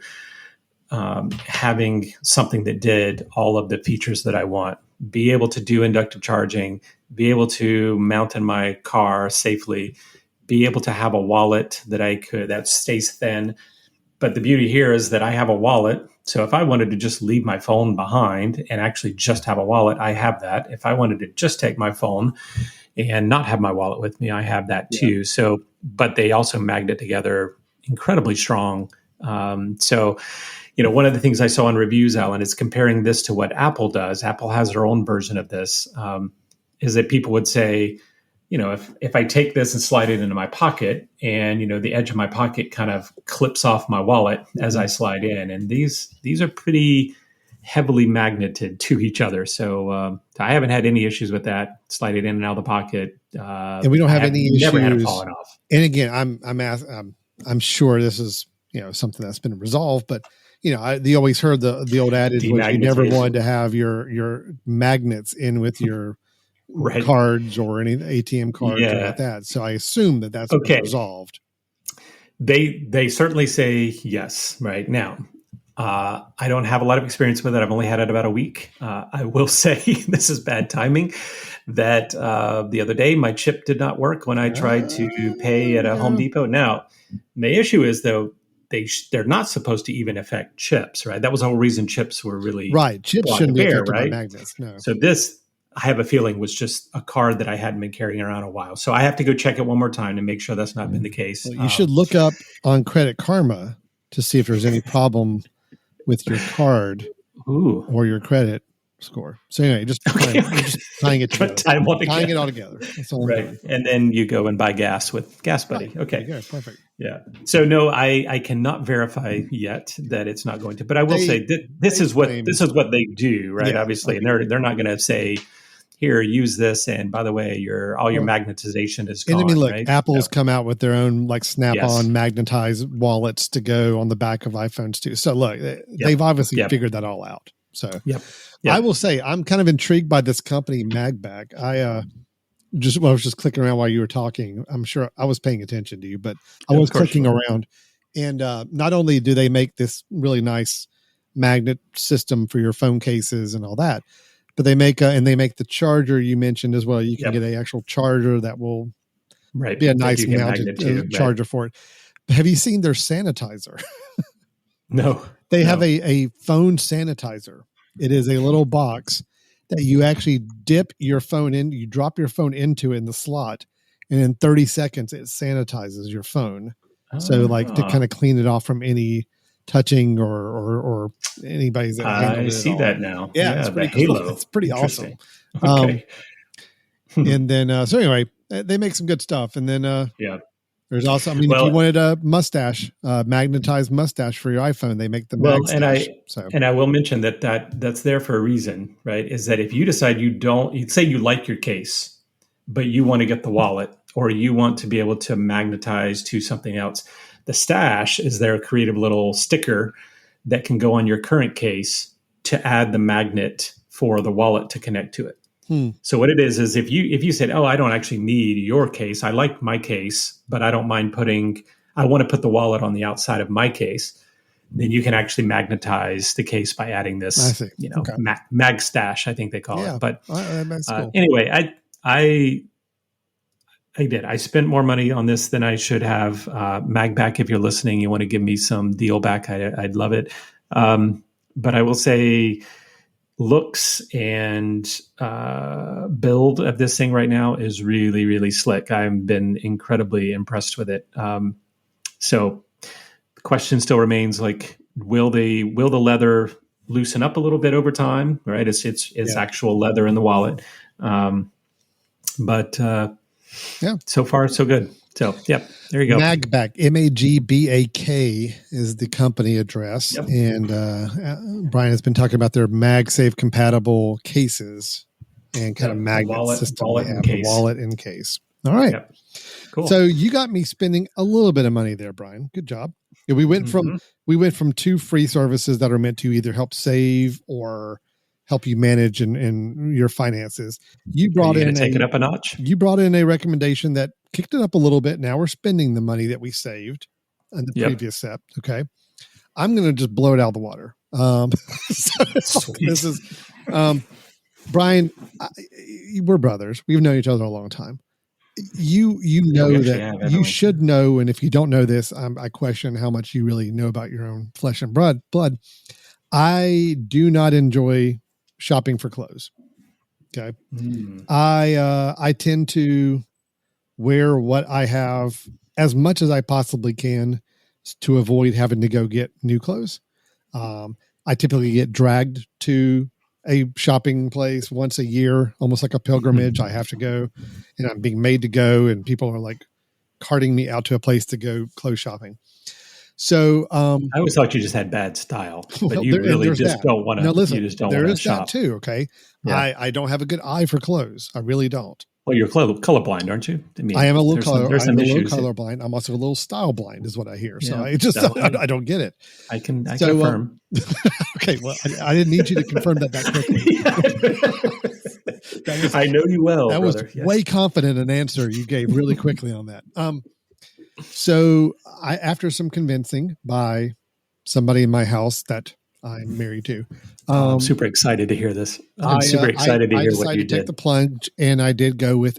having something that did all of the features that I want. Be able to do inductive charging, be able to mount in my car safely, be able to have a wallet that stays thin. But the beauty here is that I have a wallet. So if I wanted to just leave my phone behind and actually just have a wallet, I have that. If I wanted to just take my phone and not have my wallet with me, I have that too. Yeah. So, but they also magnet together incredibly strong. One of the things I saw in reviews, Alan, is comparing this to what Apple does. Apple has their own version of this, is that people would say, if I take this and slide it into my pocket and, the edge of my pocket kind of clips off my wallet as I slide in. And these are pretty heavily magneted to each other. So I haven't had any issues with that. Slide it in and out of the pocket. And we don't have any issues. Never had it falling off. And again, I'm sure this is, something that's been resolved, but you always heard the old adage was you never wanted to have your magnets in with your cards or any ATM cards or like that. So I assume that's been resolved. They certainly say yes. Right now, I don't have a lot of experience with it. I've only had it about a week. I will say this is bad timing. That the other day my chip did not work when I tried to pay at a Home Depot. Now, the issue is though. They're not supposed to even affect chips, right? That was the whole reason chips were really chips shouldn't be affected by magnets. No. So this, I have a feeling, was just a card that I hadn't been carrying around a while. So I have to go check it one more time to make sure that's not been the case. Well, you should look up on Credit Karma to see if there's any problem with your card or your credit score. So anyway, just tying it together. Tying it all together. That's all right. And then you go and buy gas with Gas Buddy. Right. Okay. Yeah, perfect. Yeah. So no, I cannot verify yet that it's not going to, but I will say that this is what they do, right? Yeah, obviously, and they're not going to say, here, use this, and by the way, all your magnetization is gone. And I mean, look, right? Apple's come out with their own like Snap-on magnetized wallets to go on the back of iPhones too. So look, they've obviously figured that all out. So I will say I'm kind of intrigued by this company, MagBack. I was just clicking around while you were talking. I'm sure I was paying attention to you, but I was clicking around. And not only do they make this really nice magnet system for your phone cases and all that, but they make the charger you mentioned as well. You can get an actual charger that will be a nice mounted charger for it. Have you seen their sanitizer? No. They have a phone sanitizer. It is a little box that you actually dip your phone in, you drop your phone into it in the slot, and in 30 seconds it sanitizes your phone. So to kind of clean it off from any touching or anybody's. I see that now. Yeah, it's pretty cool. It's pretty awesome. Okay. And then so anyway, they make some good stuff. And then there's also, if you wanted a mustache, magnetized mustache for your iPhone, they make the mustache. And I will mention that's there for a reason, right? Is that if you decide you'd say you like your case, but you want to get the wallet or you want to be able to magnetize to something else, the stash is their creative little sticker that can go on your current case to add the magnet for the wallet to connect to it. So what it is if you said, oh, I don't actually need your case. I like my case, but I don't mind I want to put the wallet on the outside of my case, then you can actually magnetize the case by adding this, okay. Mag Stash, I think they call it. But that's cool. Anyway, I did. I spent more money on this than I should have. MagBack, if you're listening, you want to give me some deal back, I'd love it. But I will say, looks and build of this thing right now is really, really slick. I've been incredibly impressed with it. So the question still remains, like, will the leather loosen up a little bit over time? Right? It's actual leather in the wallet. But so far so good. So, there you go. MagBack, MAGBAK is the company address. Yep. And Brian has been talking about their MagSafe compatible cases and kind of magnet system. Wallet in case. All right. Yep. Cool. So you got me spending a little bit of money there, Brian. Good job. Yeah, we went from 2 free services that are meant to either help save or help you manage in your finances. You brought in take it up a notch. You brought in a recommendation that kicked it up a little bit. Now we're spending the money that we saved in the previous step. Okay. I'm going to just blow it out of the water. This is, Brian, we're brothers. We've known each other a long time. You know that you should know. And if you don't know this, I question how much you really know about your own flesh and blood. I do not enjoy shopping for clothes. Okay. I tend to wear what I have as much as I possibly can to avoid having to go get new clothes. I typically get dragged to a shopping place once a year, almost like a pilgrimage. I have to go, and I'm being made to go, and people are like carting me out to a place to go clothes shopping. So I always thought you just had bad style, but you really just don't want to. Now listen, you just don't there want is to shop. that too. Okay, I don't have a good eye for clothes. I really don't. Well, you're colorblind, aren't you? I mean, I am a little colorblind. I'm also a little style blind, is what I hear. So I just I don't get it. I confirm. Okay, well, I didn't need you to confirm that quickly. I know you well. That brother. was way confident an answer you gave really quickly on that. So after some convincing by somebody in my house that I'm married to, I'm super excited to hear this. I'm super excited to hear what you did. I decided to take the plunge, and I did go with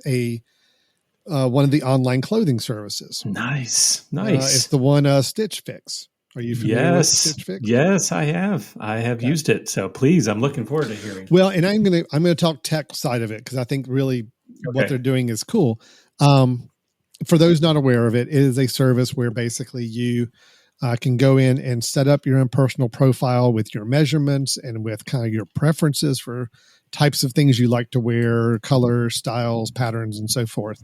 one of the online clothing services. Nice. It's the one Stitch Fix. Are you familiar with Stitch Fix? Yes, I have. I have used it. So please, I'm looking forward to hearing. Well, and I'm gonna talk tech side of it because I think really what they're doing is cool. For those not aware of it, it is a service where basically you can go in and set up your own personal profile with your measurements and with kind of your preferences for types of things you like to wear, colors, styles, patterns, and so forth.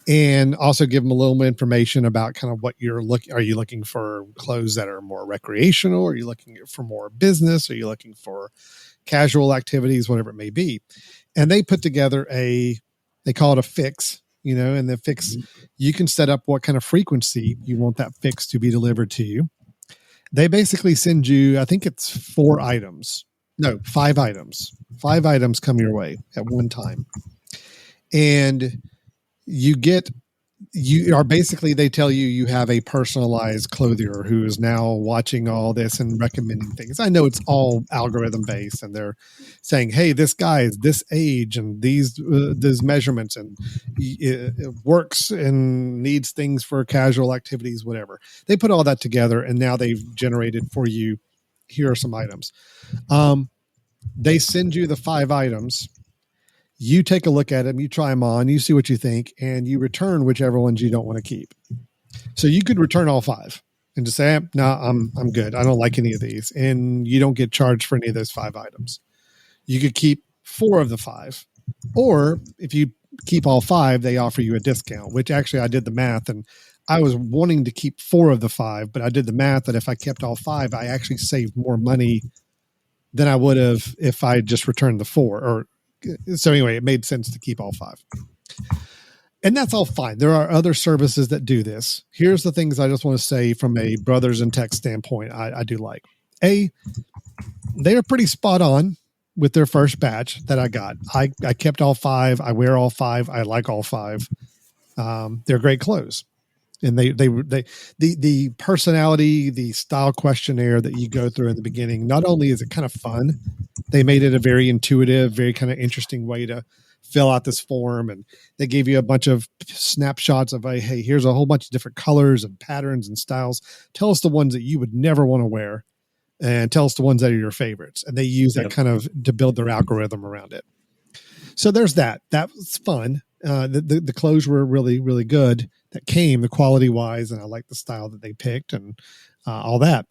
And also give them a little more information about kind of what you're looking. Are you looking for clothes that are more recreational? Are you looking for more business? Are you looking for casual activities, whatever it may be? And they put together they call it a fix. And the fix, you can set up what kind of frequency you want that fix to be delivered to you. They basically send you, I think it's 5 items. 5 items. 5 items come your way at one time. And they tell you have a personalized clothier who is now watching all this and recommending things. I know it's all algorithm based, and they're saying, hey, this guy is this age and these measurements, and it works and needs things for casual activities, whatever. They put all that together, and now they've generated for you, here are some items. They send you the 5 items. You take a look at them, you try them on, you see what you think, and you return whichever ones you don't want to keep. So you could return all 5 and just say, no, I'm good. I don't like any of these. And you don't get charged for any of those 5 items. You could keep 4 of the 5. Or if you keep all 5, they offer you a discount, which actually I did the math, and I was wanting to keep 4 of the 5, but I did the math that if I kept all 5, I actually saved more money than I would have if I just returned the 4. So anyway, it made sense to keep all 5. And that's all fine. There are other services that do this. Here's the things I just want to say from a brothers in tech standpoint I do like. They are pretty spot on with their first batch that I got. I kept all 5. I wear all 5. I like all 5. They're great clothes. And the personality, the style questionnaire that you go through in the beginning, not only is it kind of fun, they made it a very intuitive, very kind of interesting way to fill out this form. And they gave you a bunch of snapshots of, hey, here's a whole bunch of different colors and patterns and styles. Tell us the ones that you would never want to wear, and tell us the ones that are your favorites. And they use that kind of to build their algorithm around it. So there's that. That was fun. The clothes were really, really good that came, the quality wise, and I like the style that they picked and all that.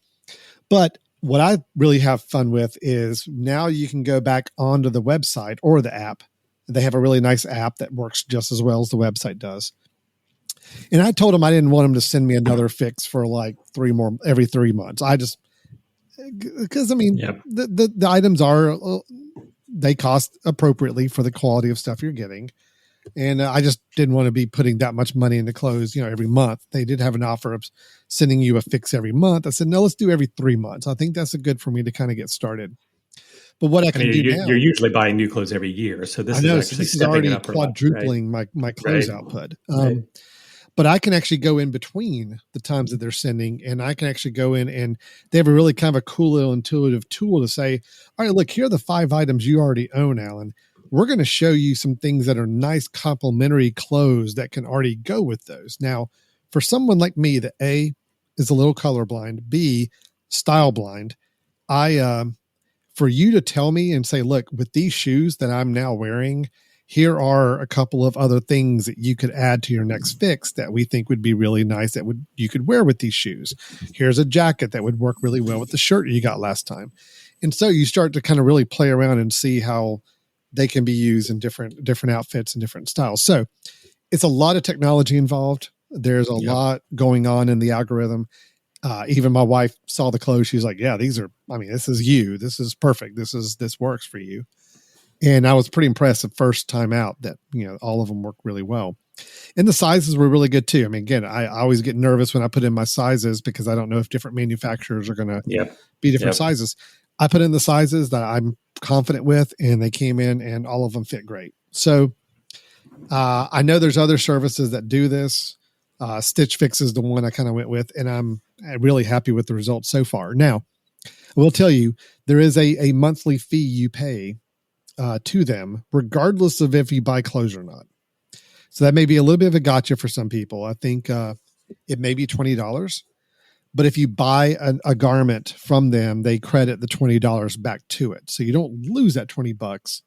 But what I really have fun with is now you can go back onto the website or the app. They have a really nice app that works just as well as the website does. And I told them I didn't want them to send me another fix for like every 3 months. Because I mean, the items they cost appropriately for the quality of stuff you're getting. And I just didn't want to be putting that much money into clothes, every month. They did have an offer of sending you a fix every month. I said, no, let's do every 3 months. I think that's good for me to kind of get started. But what I can do now, you're usually buying new clothes every year. So this is already quadrupling my clothes output. But I can actually go in between the times that they're sending, and I can actually go in, and they have a really kind of a cool little intuitive tool to say, all right, look, here are the 5 items you already own, Alan. We're going to show you some things that are nice complementary clothes that can already go with those. Now, for someone like me, that A, is a little colorblind, B, style blind, for you to tell me and say, look, with these shoes that I'm now wearing, here are a couple of other things that you could add to your next fix that we think would be really nice that you could wear with these shoes. Here's a jacket that would work really well with the shirt you got last time. And so you start to kind of really play around and see how they can be used in different outfits and different styles. So it's a lot of technology involved. There's a lot going on in the algorithm. Even my wife saw the clothes. She's like, yeah, this is you. This is perfect. This works for you. And I was pretty impressed the first time out that, all of them work really well. And the sizes were really good too. I mean, again, I always get nervous when I put in my sizes because I don't know if different manufacturers are going to be different sizes. I put in the sizes that I'm confident with, and they came in and all of them fit great. So I know there's other services that do this. Stitch Fix is the one I kind of went with, and I'm really happy with the results so far. Now, I will tell you, there is a monthly fee you pay to them, regardless of if you buy clothes or not. So that may be a little bit of a gotcha for some people. I think it may be $20. But if you buy a garment from them, they credit the $20 back to it. So you don't lose that $20.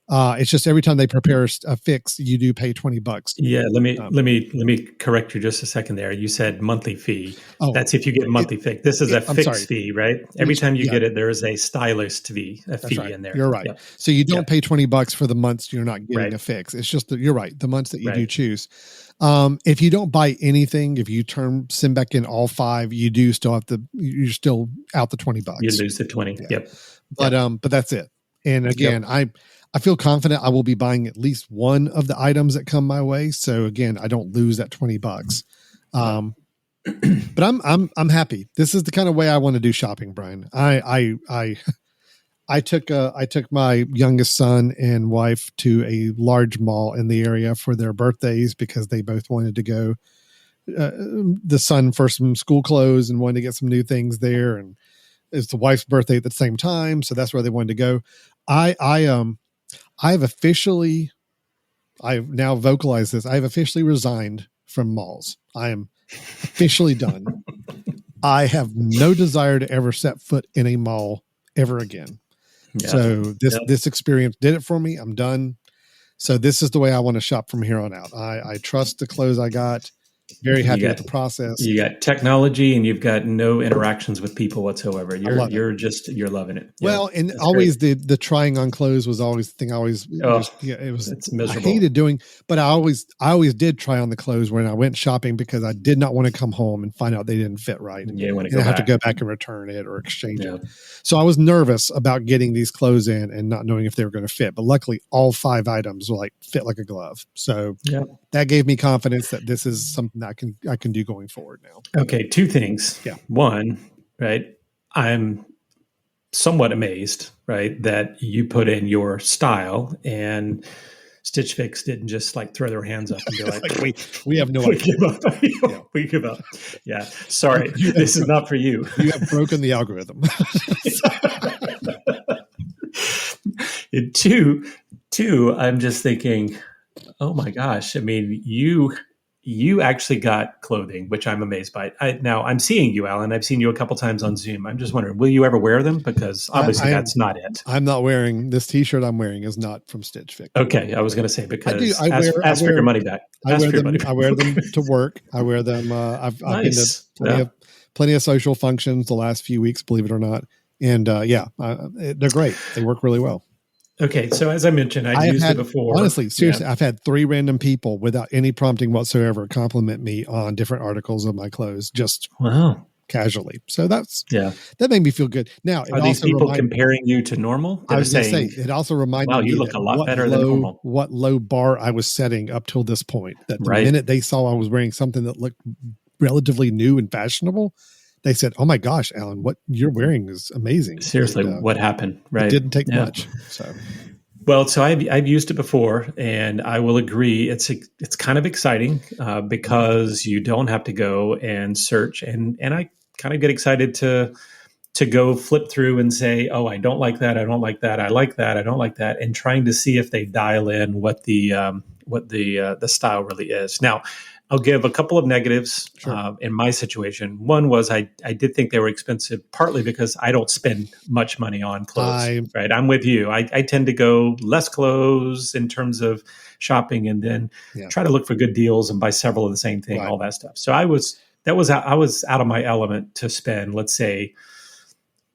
It's just every time they prepare a fix, you do pay $20. Yeah, let me correct you just a second there. You said monthly fee. Oh, that's if you get a monthly fix. This is a fixed fee, right? Every time you get it, there is a stylist fee, in there. You're right. Yep. So you don't pay $20 for the months you're not getting a fix. It's just you're right. The months that you do choose. If you don't buy anything, if you send back in all 5, you do still you're still out the $20. You lose the 20. Yeah. Yep. But that's it. And again, I feel confident I will be buying at least one of the items that come my way. So again, I don't lose that $20. But I'm happy. This is the kind of way I want to do shopping, Brian. I took my youngest son and wife to a large mall in the area for their birthdays because they both wanted to go. The son for some school clothes and wanted to get some new things there, and it's the wife's birthday at the same time, so that's where they wanted to go. I've now vocalized this. I've officially resigned from malls. I am officially done. I have no desire to ever set foot in a mall ever again. Yeah. So this experience did it for me. I'm done. So this is the way I want to shop from here on out. I trust the clothes I got. Very happy with the process. You got technology and you've got no interactions with people whatsoever. You're loving it. Yeah, well, and always great. the trying on clothes was always the thing. It's miserable. I hated doing, but I always did try on the clothes when I went shopping because I did not want to come home and find out they didn't fit right. Yeah, and I have to go back and return it or exchange it. So I was nervous about getting these clothes in and not knowing if they were going to fit. But luckily, all 5 items were fit like a glove. So that gave me confidence that this is something that I can do going forward now. Okay, 2 things. Yeah. One, right? I'm somewhat amazed, right, that you put in your style and Stitch Fix didn't just like throw their hands up and be like, we have no we idea. Give up. Yeah. We give up. Yeah. Sorry. This is not for you. You have broken the algorithm. And two, I'm just thinking, oh my gosh. I mean, you actually got clothing, which I'm amazed by. Now I'm seeing you, Alan. I've seen you a couple times on Zoom. I'm just wondering, will you ever wear them? Because obviously that's not it. I'm not wearing this T-shirt. I'm wearing is not from Stitch Fix. Okay, I was going to say because ask for your money back. I wear them to work. I wear them. I've been to plenty of social functions the last few weeks, believe it or not. And they're great. They work really well. Okay, so as I mentioned, I've used it before. Honestly, seriously, I've had 3 random people without any prompting whatsoever compliment me on different articles of my clothes, just casually. So that made me feel good. Now, are these people comparing you to normal? I was going to say, it also reminded me, you look a lot better than normal. What low bar I was setting up till this point. That the minute they saw I was wearing something that looked relatively new and fashionable, they said, "Oh my gosh, Alan, what you're wearing is amazing." Seriously, what happened? Right? It didn't take much. So I've used it before, and I will agree. It's kind of exciting because you don't have to go and search, and I kind of get excited to go flip through and say, "Oh, I don't like that. I don't like that. I like that. I don't like that," and trying to see if they dial in what the style really is. Now, I'll give a couple of negatives in my situation. One was I did think they were expensive, partly because I don't spend much money on clothes. Right, I'm with you. I tend to go less clothes in terms of shopping, and then try to look for good deals and buy several of the same thing, all that stuff. So I was out of my element to spend, let's say,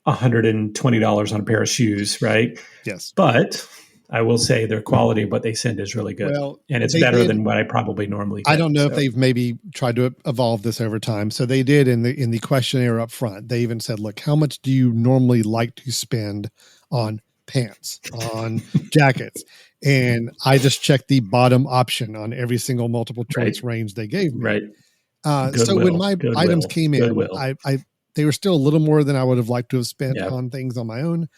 $120 on a pair of shoes. Right. Yes, but I will say their quality of what they send is really good. And it's better than what I probably normally get. I don't know if they've maybe tried to evolve this over time. So they did in the questionnaire up front. They even said, look, how much do you normally like to spend on pants, on jackets? And I just checked the bottom option on every single multiple choice range they gave me. Right. So when my items came in, they were still a little more than I would have liked to have spent on things on my own.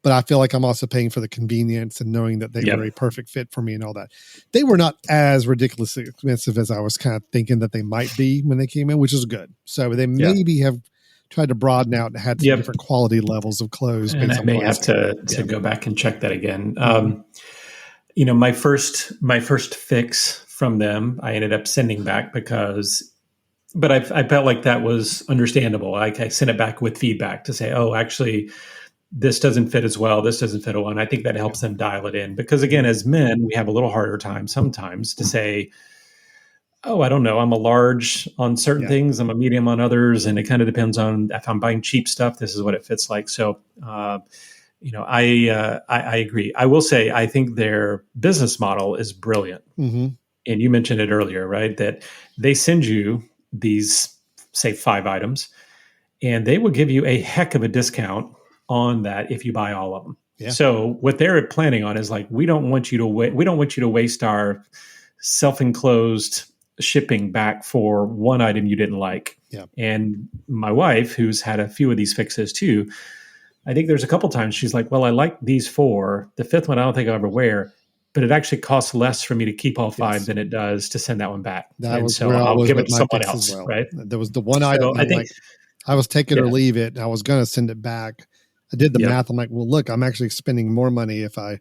But I feel like I'm also paying for the convenience and knowing that they were a perfect fit for me and all that. They were not as ridiculously expensive as I was kind of thinking that they might be when they came in, which is good. So they maybe have tried to broaden out and had some different quality levels of clothes. And I may have to go back and check that again. My first fix from them, I ended up sending back but I felt like that was understandable. I sent it back with feedback to say, oh, actually, this doesn't fit as well. This doesn't fit well. And I think that helps them dial it in. Because again, as men, we have a little harder time sometimes to say, oh, I don't know, I'm a large on certain things, I'm a medium on others. And it kind of depends on if I'm buying cheap stuff, this is what it fits like. So, I agree. I will say, I think their business model is brilliant. Mm-hmm. And you mentioned it earlier, right? That they send you these, say, 5 items, and they will give you a heck of a discount on that if you buy all of them. Yeah. So what they're planning on is like, we don't want you to waste our self-enclosed shipping back for one item you didn't like. Yeah. And my wife, who's had a few of these fixes too, I think there's a couple times she's like, well, I like these 4. The 5th one I don't think I'll ever wear, but it actually costs less for me to keep all 5 than it does to send that one back. I'll give it to someone else. Well. Right. There was the one item I was take it or leave it. I was going to send it back. I did the math. I'm like, well, look, I'm actually spending more money if I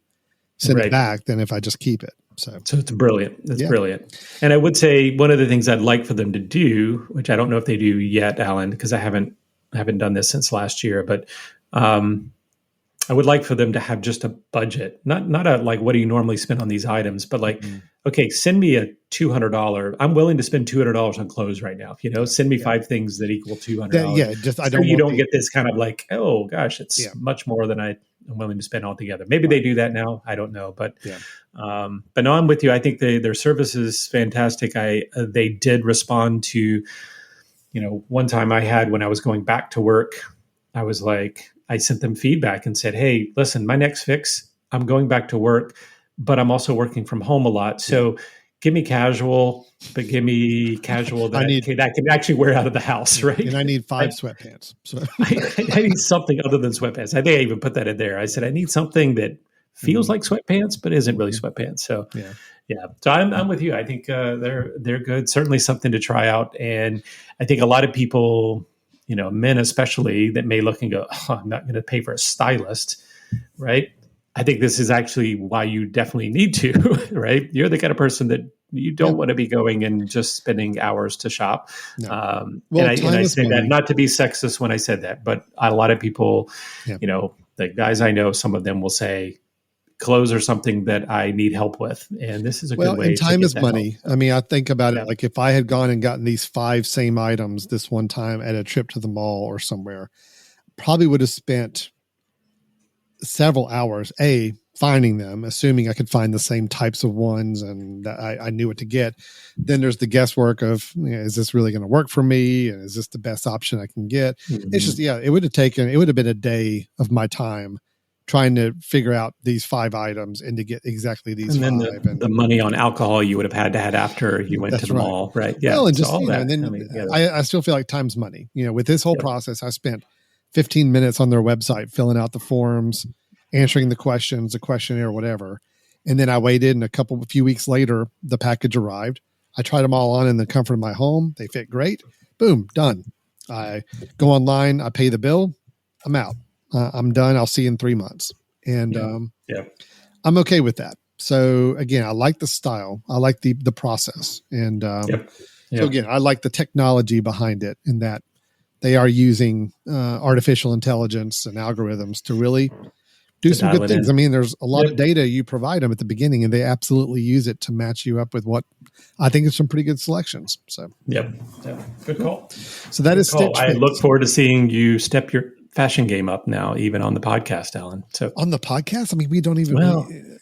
send it back than if I just keep it. So it's brilliant. It's brilliant. And I would say one of the things I'd like for them to do, which I don't know if they do yet, Alan, because I haven't done this since last year, but I would like for them to have just a budget, not a like, what do you normally spend on these items, but like, okay, send me a $200. I'm willing to spend $200 on clothes right now. Send me 5 things that equal $200. You don't get this kind of like, oh gosh, it's much more than I'm willing to spend altogether. Maybe they do that now. I don't know, but no, I'm with you. I think their service is fantastic. They did respond to, one time I had when I was going back to work, I sent them feedback and said, hey, listen, my next fix, I'm going back to work, but I'm also working from home a lot. So give me casual, but give me casual that I can actually wear out of the house, right? And I need 5 sweatpants. So I need something other than sweatpants. I think I even put that in there. I said, I need something that feels like sweatpants, but isn't really sweatpants. So yeah. So I'm with you. I think they're good. Certainly something to try out. And I think a lot of people, men especially, that may look and go, oh, I'm not going to pay for a stylist, right? I think this is actually why you definitely need to, right? You're the kind of person that you don't want to be going and just spending hours to shop. No. And I say that not to be sexist when I said that, but a lot of people, the guys I know, some of them will say, clothes are something that I need help with. And this is a good way. And time is money. Help. I mean, I think about it, like if I had gone and gotten these 5 same items this one time at a trip to the mall or somewhere, probably would have spent several hours, finding them, assuming I could find the same types of ones and that I knew what to get. Then there's the guesswork of, is this really going to work for me? And is this the best option I can get? Mm-hmm. It's just, it would have been a day of my time trying to figure out these 5 items and to get exactly these and 5. Then the money on alcohol you would have had after you went to the mall, right? Yeah. Well, and just, all that. And then I still feel like time's money. With this whole process, I spent 15 minutes on their website filling out the forms, answering the questions, the questionnaire, whatever. And then I waited, and a few weeks later, the package arrived. I tried them all on in the comfort of my home. They fit great. Boom, done. I go online, I pay the bill, I'm out. I'm done. I'll see you in 3 months. And I'm okay with that. So again, I like the style. I like the process. And so again, I like the technology behind it, in that they are using artificial intelligence and algorithms to really do some good things. I mean, there's a lot of data you provide them at the beginning, and they absolutely use it to match you up with what I think is some pretty good selections. So, good call. So that is Stitch Fix. I look forward to seeing you step your fashion game up now, even on the podcast, Alan. So on the podcast, I mean, we don't even.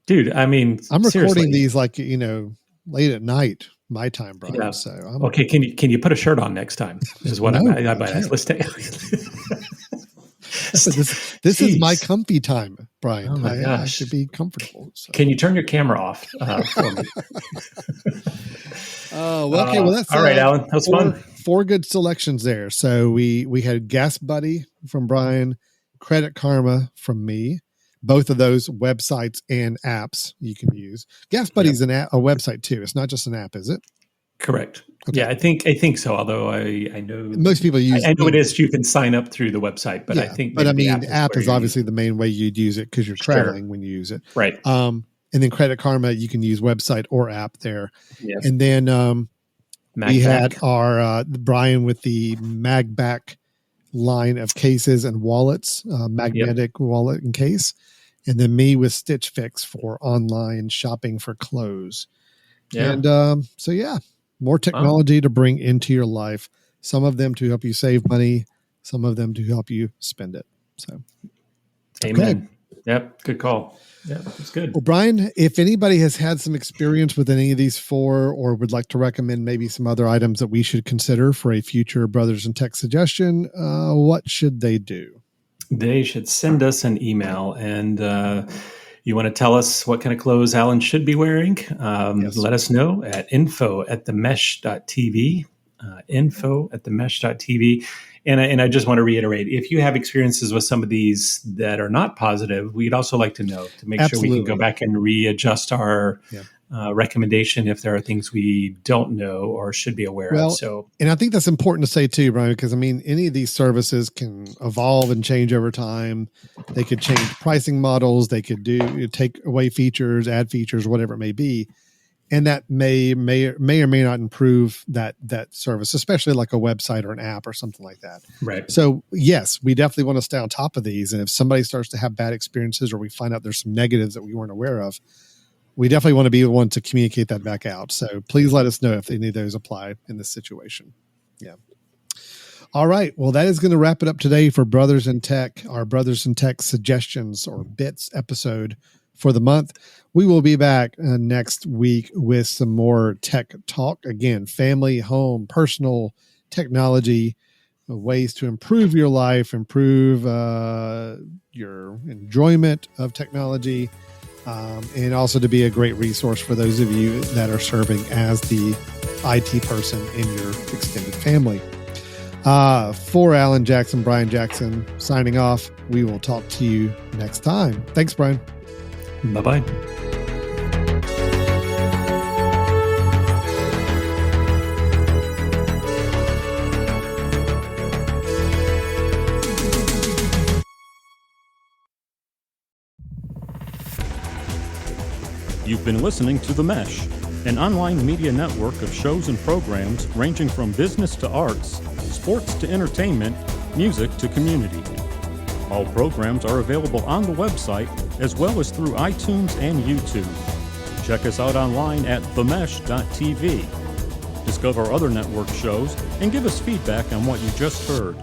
Dude, I mean, I'm recording these like late at night, my time, Brian. Yeah. So okay, can you put a shirt on next time? Is what let's take. This is my comfy time, Brian. Oh my gosh. I should be comfortable. So. Can you turn your camera off for me? Okay. Well, that's all right, Alan. That was fun. 4 good selections there. So we had Gas Buddy from Brian, Credit Karma from me. Both of those websites and apps you can use. Gas Buddy's a website too. It's not just an app, is it? Correct. Okay. Yeah, I think so. Although I know most people use. I know it is. You can sign up through the website, but I think. But I mean, the app is obviously the main way you'd use it because you're traveling when you use it, right? And then Credit Karma, you can use website or app there. Yes. And then we had our Brian with the MagBack line of cases and wallets, magnetic wallet and case, and then me with Stitch Fix for online shopping for clothes. Yeah. And more technology to bring into your life. Some of them to help you save money, some of them to help you spend it. So, amen. Okay. Yep. Good call. Yeah, that's good. Well, Brian, if anybody has had some experience with any of these 4 or would like to recommend maybe some other items that we should consider for a future Brothers in Tech suggestion, what should they do? They should send us an email, and you want to tell us what kind of clothes Alan should be wearing? Let us know at info@themesh.tv, info@themesh.tv. And I just want to reiterate, if you have experiences with some of these that are not positive, we'd also like to know to make sure we can go back and readjust our recommendation if there are things we don't know or should be aware of. So, and I think that's important to say too, Brian, because I mean, any of these services can evolve and change over time. They could change pricing models. They could take away features, add features, whatever it may be. And that may or may not improve that service, especially like a website or an app or something like that. Right. So yes, we definitely want to stay on top of these. And if somebody starts to have bad experiences or we find out there's some negatives that we weren't aware of, we definitely want to be the one to communicate that back out. So please let us know if any of those apply in this situation. Yeah. All right. Well, that is going to wrap it up today for Brothers in Tech, our Brothers in Tech suggestions or bits episode for the month. We will be back next week with some more tech talk. Again, family, home, personal technology, ways to improve your life, improve your enjoyment of technology, and also to be a great resource for those of you that are serving as the IT person in your extended family. For Alan Jackson, Brian Jackson signing off. We will talk to you next time. Thanks, Brian. Bye-bye. You've been listening to The Mesh, an online media network of shows and programs ranging from business to arts, sports to entertainment, music to community. All programs are available on the website as well as through iTunes and YouTube. Check us out online at themesh.tv. Discover other network shows and give us feedback on what you just heard.